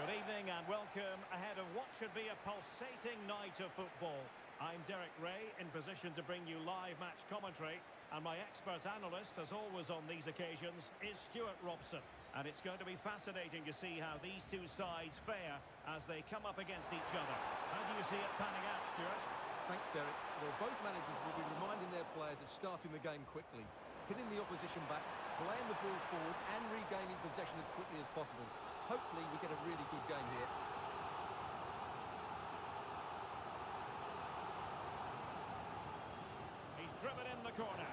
Good evening and welcome ahead of what should be a pulsating night of football. I'm Derek Ray, in position to bring you live match commentary, and my expert analyst, as always on these occasions, is Stuart Robson. And it's going to be fascinating to see how these two sides fare as they come up against each other. How do you see it panning out, Stuart? Thanks, Derek. Well, both managers will be reminding their players of starting the game quickly, hitting the opposition back, playing the ball forward and regaining possession as quickly as possible. Hopefully we get a really good game here. He's driven in the corner.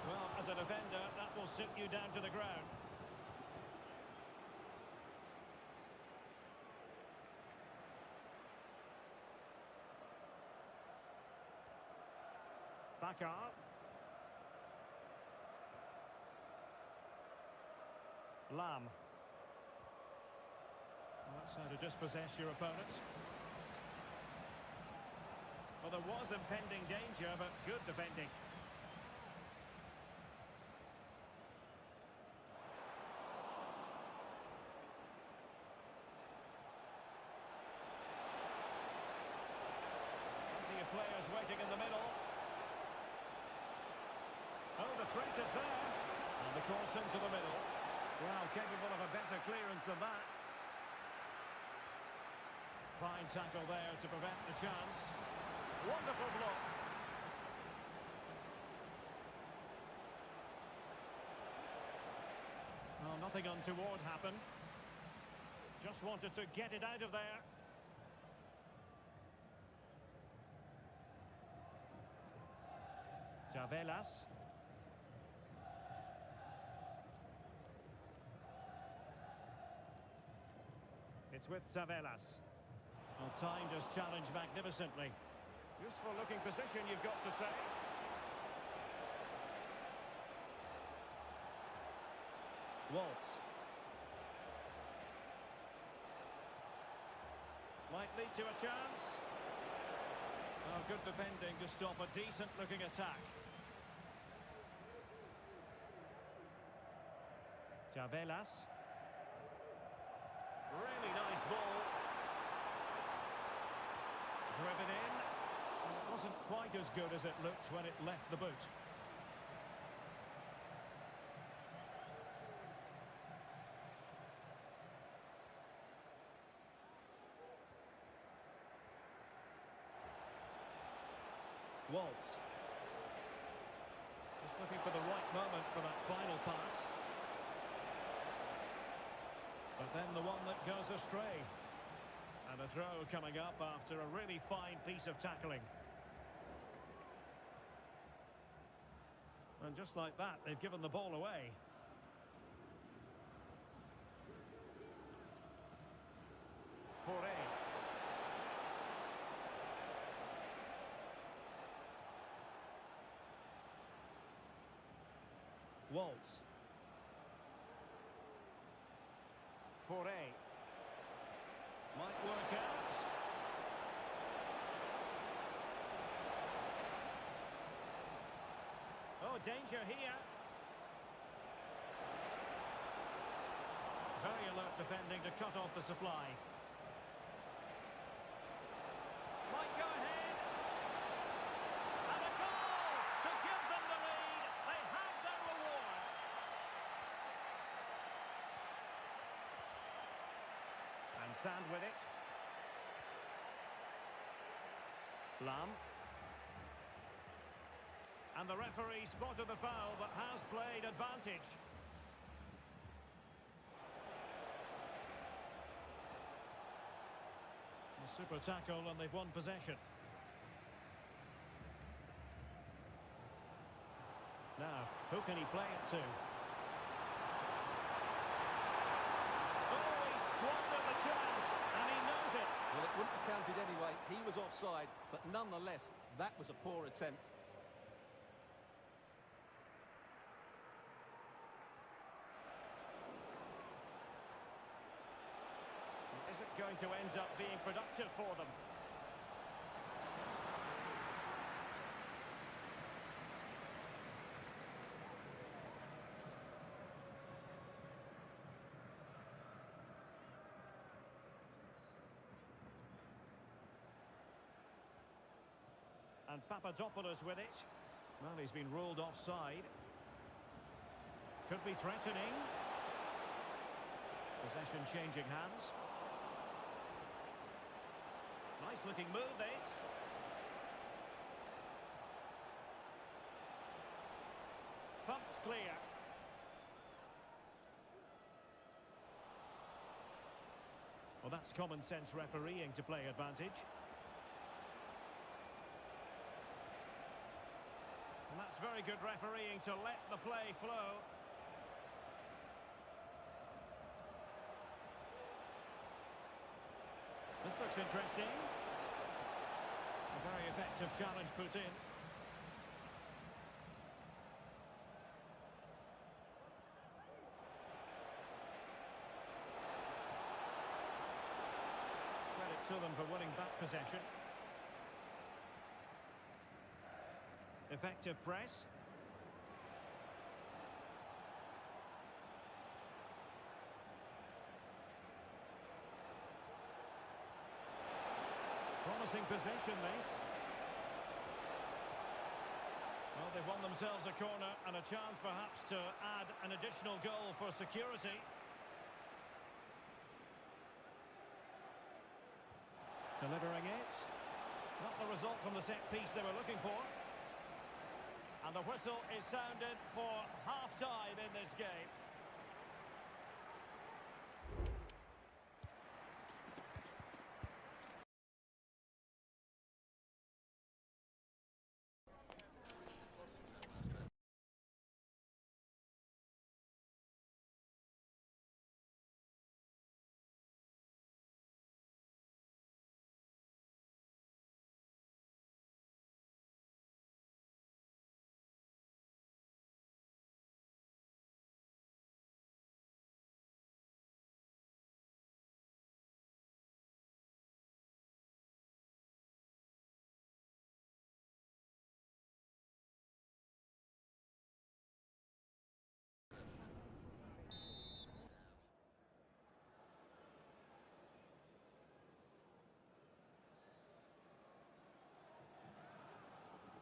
Well, as a defender, that will sit you down to the ground. Bakar. Lam. That's how to dispossess your opponent. Well, there was impending danger, but good defending. Plenty of players waiting in the middle. Oh, the threat is there. And the cross into the middle. Well, capable of a better clearance than that. Fine tackle there to prevent the chance. Wonderful block. Oh, nothing untoward happened. Just wanted to get it out of there. Javelas. It's with Zavelas. Well, timed his challenge magnificently. Useful looking position, you've got to say. Waltz. Might lead to a chance. Oh, good defending to stop a decent looking attack. Javelas. Really nice ball. Driven in. And it wasn't quite as good as it looked when it left the boot. Waltz. Just looking for the right moment for that final pass. But then the one that goes astray. And a throw coming up after a really fine piece of tackling. And just like that, they've given the ball away. Foray. Waltz. Foray. Might work out. Oh, danger here. Very alert defending to cut off the supply. Might go ahead. And a goal to give them the lead. They have their reward. And Sand with it. Lam. And the referee spotted the foul, but has played advantage. A super tackle, and they've won possession. Now, who can he play it to? Oh, he squandered the chance, and he knows it. Well, it wouldn't have counted anyway. He was offside, but nonetheless, that was a poor attempt. Is it going to end up being productive for them? And Papadopoulos with it. Well, he's been ruled offside. Could be threatening. Possession changing hands. Nice looking move, this. Thumped clear. Well, that's common sense refereeing to play advantage. And that's very good refereeing to let the play flow. This looks interesting. A very effective challenge put in. Credit to them for winning back possession. Effective press. Promising possession, this. Well, they've won themselves a corner and a chance perhaps to add an additional goal for security. Delivering it. Not the result from the set piece they were looking for. And the whistle is sounded for half-time in this game.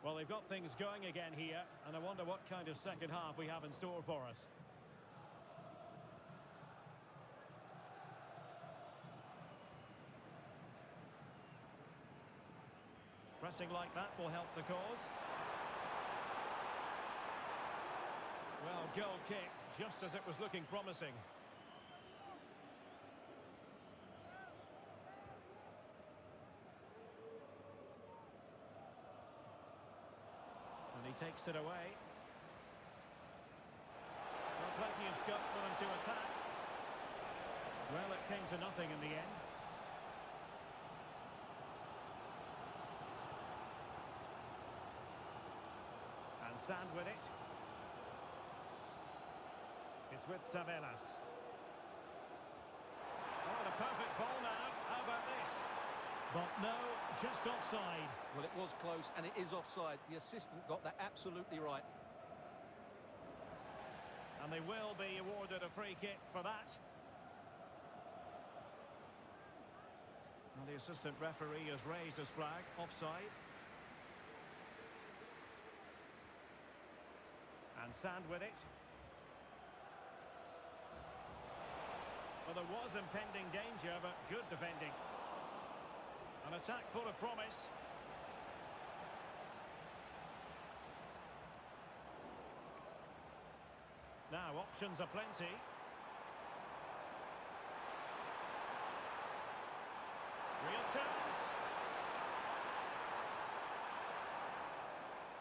Well, they've got things going again here, and I wonder what kind of second half we have in store for us. Pressing like that will help the cause. Well, goal kick, just as it was looking promising. He takes it away. Well, plenty of scope for them to attack. Well, it came to nothing in the end. And Sand with it. It's with Savelas. Oh, and a perfect ball now. How about this? But no, just offside. Well, it was close, and it is offside. The assistant got that absolutely right. And they will be awarded a free kick for that. And the assistant referee has raised his flag, offside. And Sand with it. Well, there was impending danger, but good defending. An attack full of promise. Now, options are plenty. Real chance.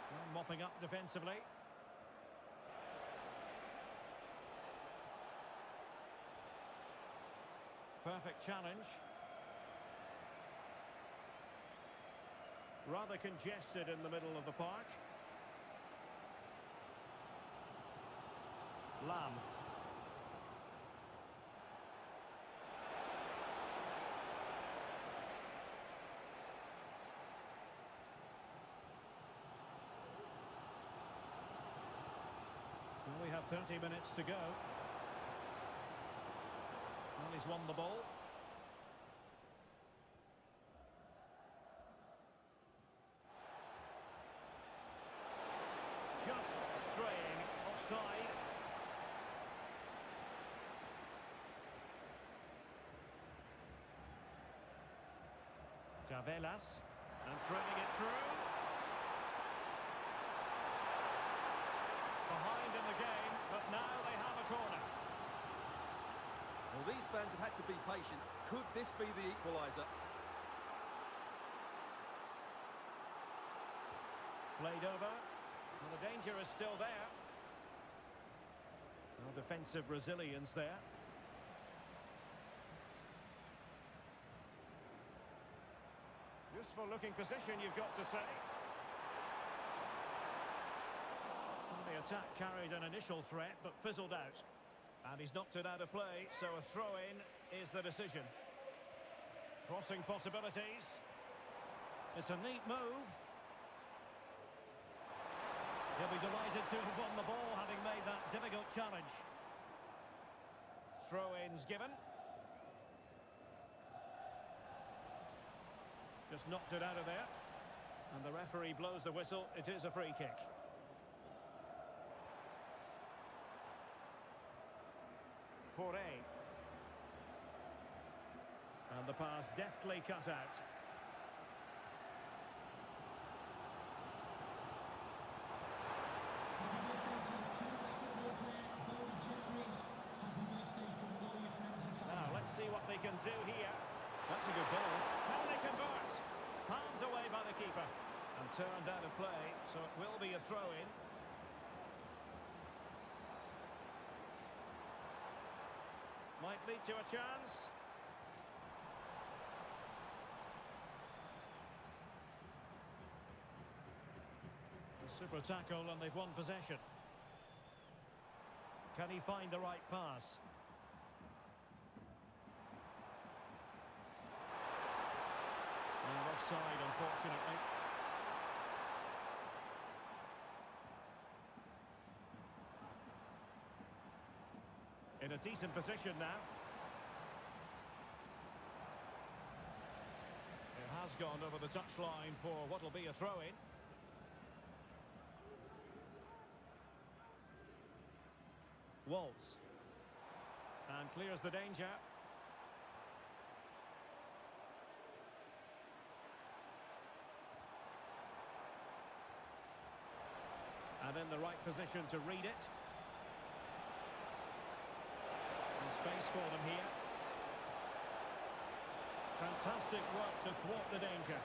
Well, mopping up defensively. Perfect challenge. Rather congested in the middle of the park. Lam. 30 minutes to go. Well, he's won the ball. Just straying offside. Chavelas, and threading it through. Behind in the game, but now they have a corner. Well, these fans have had to be patient. Could this be the equaliser? Played over. Well, the danger is still there. No defensive resilience there. Useful looking position, you've got to say. The attack carried an initial threat, but fizzled out. And he's knocked it out of play, so a throw-in is the decision. Crossing possibilities. It's a neat move. He'll be delighted to have won the ball, having made that difficult challenge. Throw-ins given. Just knocked it out of there. And the referee blows the whistle. It is a free kick. Foray. And the pass deftly cut out. Now, let's see what they can do here. That's a good ball. Can they convert? Palmed away by the keeper. And turned out of play, so it will be a throw-in. Might lead to a chance. A super tackle and they've won possession. Can he find the right pass? And offside, unfortunately. In a decent position now. It has gone over the touchline for what will be a throw-in. Waltz. And clears the danger. And in the right position to read it. Space for them here. Fantastic work to thwart the danger.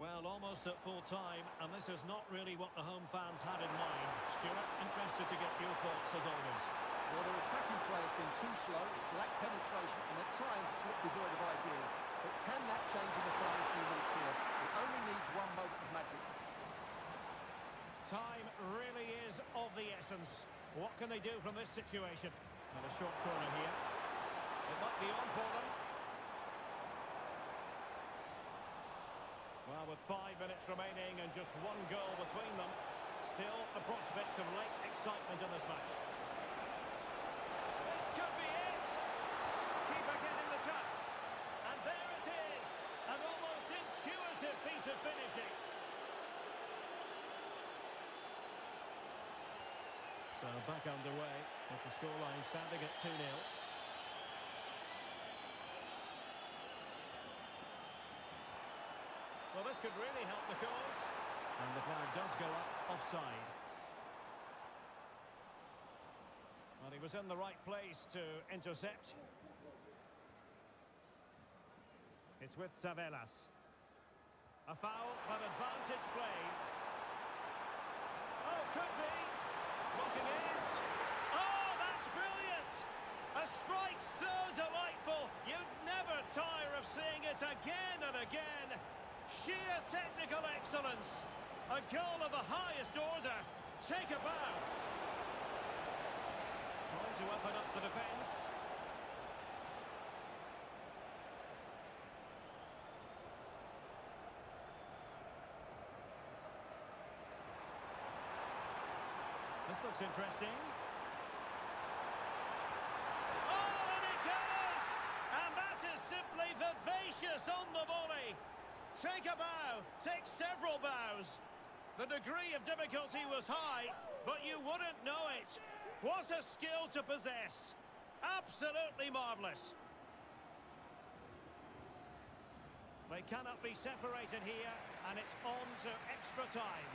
Well, almost at full time, and this is not really what the home fans had in mind. Stuart, interested to get your thoughts as always. Well, their attacking play has been too slow, it's lacked penetration, and at times it's looked devoid of ideas. But can that change in the final few minutes here? It only needs one moment of magic. Time really is of the essence. What can they do from this situation? And a short corner here. It might be on for them. Well, with 5 minutes remaining and just one goal between them, still a prospect of late excitement in this match. This could be it! Keeper getting the touch. And there it is! An almost intuitive piece of finishing. So back underway with the scoreline standing at 2-0. Well, this could really help the cause. And the flag does go up offside. Well, he was in the right place to intercept. It's with Chavelas. A foul, but advantage played. Oh, could be. Looking in. Oh, that's brilliant! A strike so delightful, you'd never tire of seeing it again and again. Sheer technical excellence. A goal of the highest order. Take a bow. Trying to open up the defence. looks interesting. Oh, and it goes! And that is simply vivacious on the volley. Take a bow, take several bows. The degree of difficulty was high, but you wouldn't know it. What a skill to possess. Absolutely marvellous. They cannot be separated here, and it's on to extra time.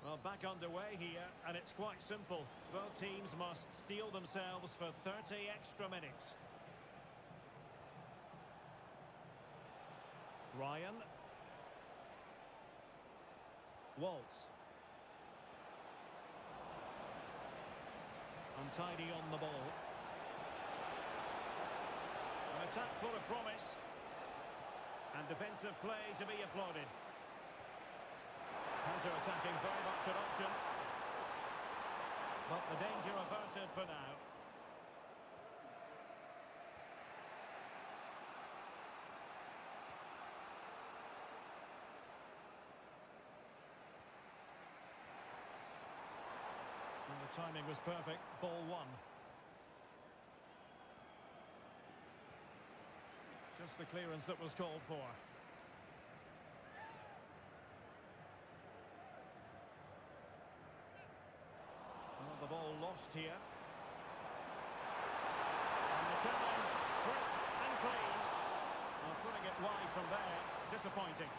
Well, back underway here, and it's quite simple. Both teams must steel themselves for 30 extra minutes. Ryan. Waltz. Untidy on the ball. An attack full of promise. And defensive play to be applauded. Counter-attacking, very much an option. But the danger averted for now. And the timing was perfect. Ball one. Just the clearance that was called for. The ball lost here. And the challenge, crisp and clean. Well, putting it wide from there, disappointing.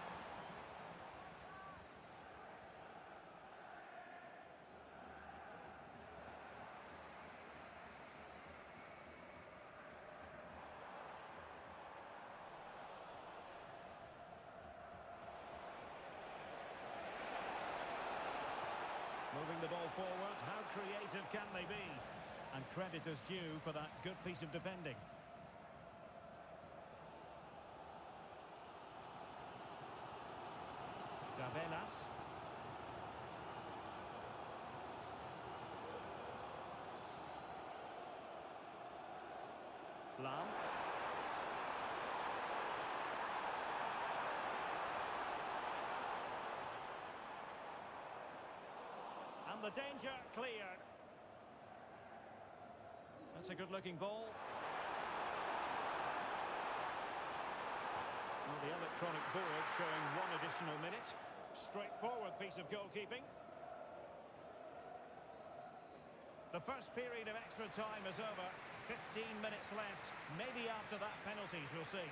Moving the ball forward, how creative can they be? And credit is due for that good piece of defending. Davenas. Lam. And the danger cleared. That's a good-looking ball. Well, the electronic board showing one additional minute. Straightforward piece of goalkeeping. The first period of extra time is over. 15 minutes left. Maybe after that, penalties, we'll see.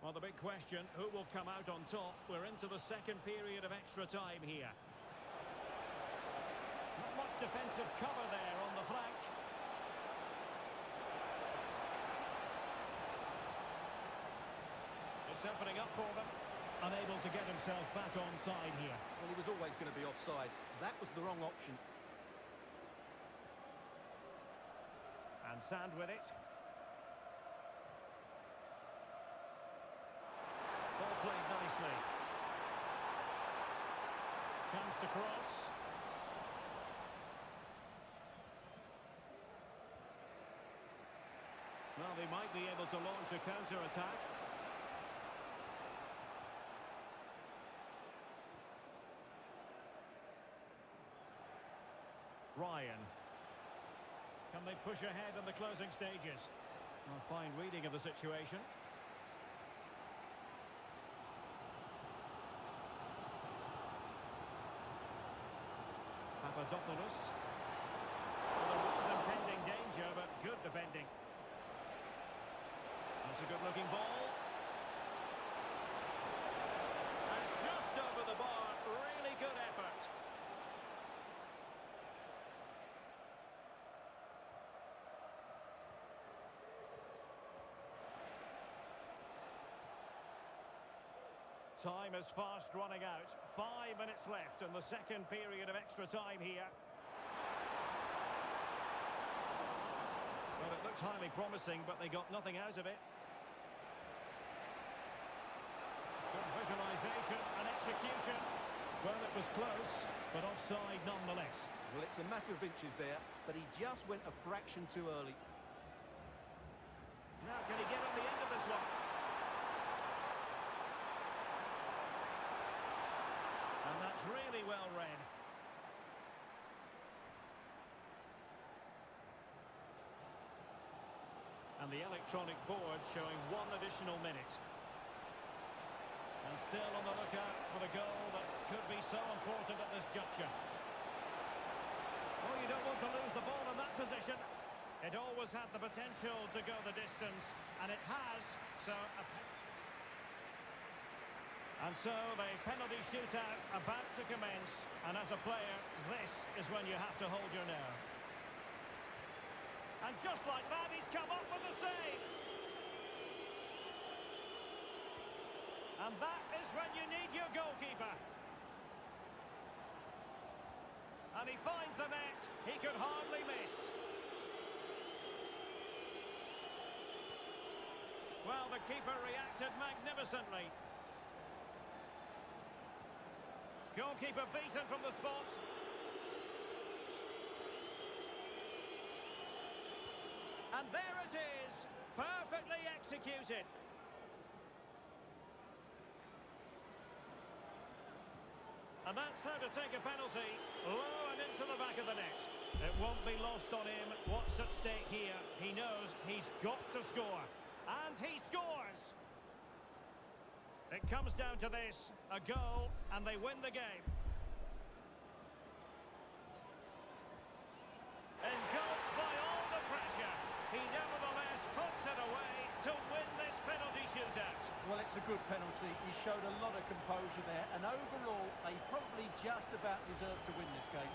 Well, the big question, who will come out on top? We're into the second period of extra time here. Not much defensive cover there on the flank. It's opening up for them. Unable to get himself back onside here. Well, he was always going to be offside. That was the wrong option. And Sand with it. across. Well, they might be able to launch a counter-attack. Ryan. Can they push ahead in the closing stages? A fine reading of the situation. Papadopoulos. Well, there was impending danger, but good defending. That's a good-looking ball. And just over the bar, really good effort. Time is fast running out. 5 minutes left in the second period of extra time here. Well, it looked highly promising, but they got nothing out of it. Good visualisation and execution. Well, it was close, but offside nonetheless. Well, it's a matter of inches there, but he just went a fraction too early. Now, can he get on the end of this one? And that's really well read. And the electronic board showing 1 additional minute. And still on the lookout for the goal that could be so important at this juncture. Oh, you don't want to lose the ball in that position. It always had the potential to go the distance, and it has. And so the penalty shootout about to commence, and as a player, this is when you have to hold your nerve. And just like that, he's come up with the save. And that is when you need your goalkeeper. And he finds the net. He could hardly miss. Well, the keeper reacted magnificently. Goalkeeper beaten from the spot. And there it is, perfectly executed. And that's how to take a penalty, low and into the back of the net. It won't be lost on him what's at stake here. He knows he's got to score. And he scores! It comes down to this, a goal, and they win the game. Engulfed by all the pressure, he nevertheless puts it away to win this penalty shootout. Well, it's a good penalty. He showed a lot of composure there, and overall, they probably just about deserved to win this game.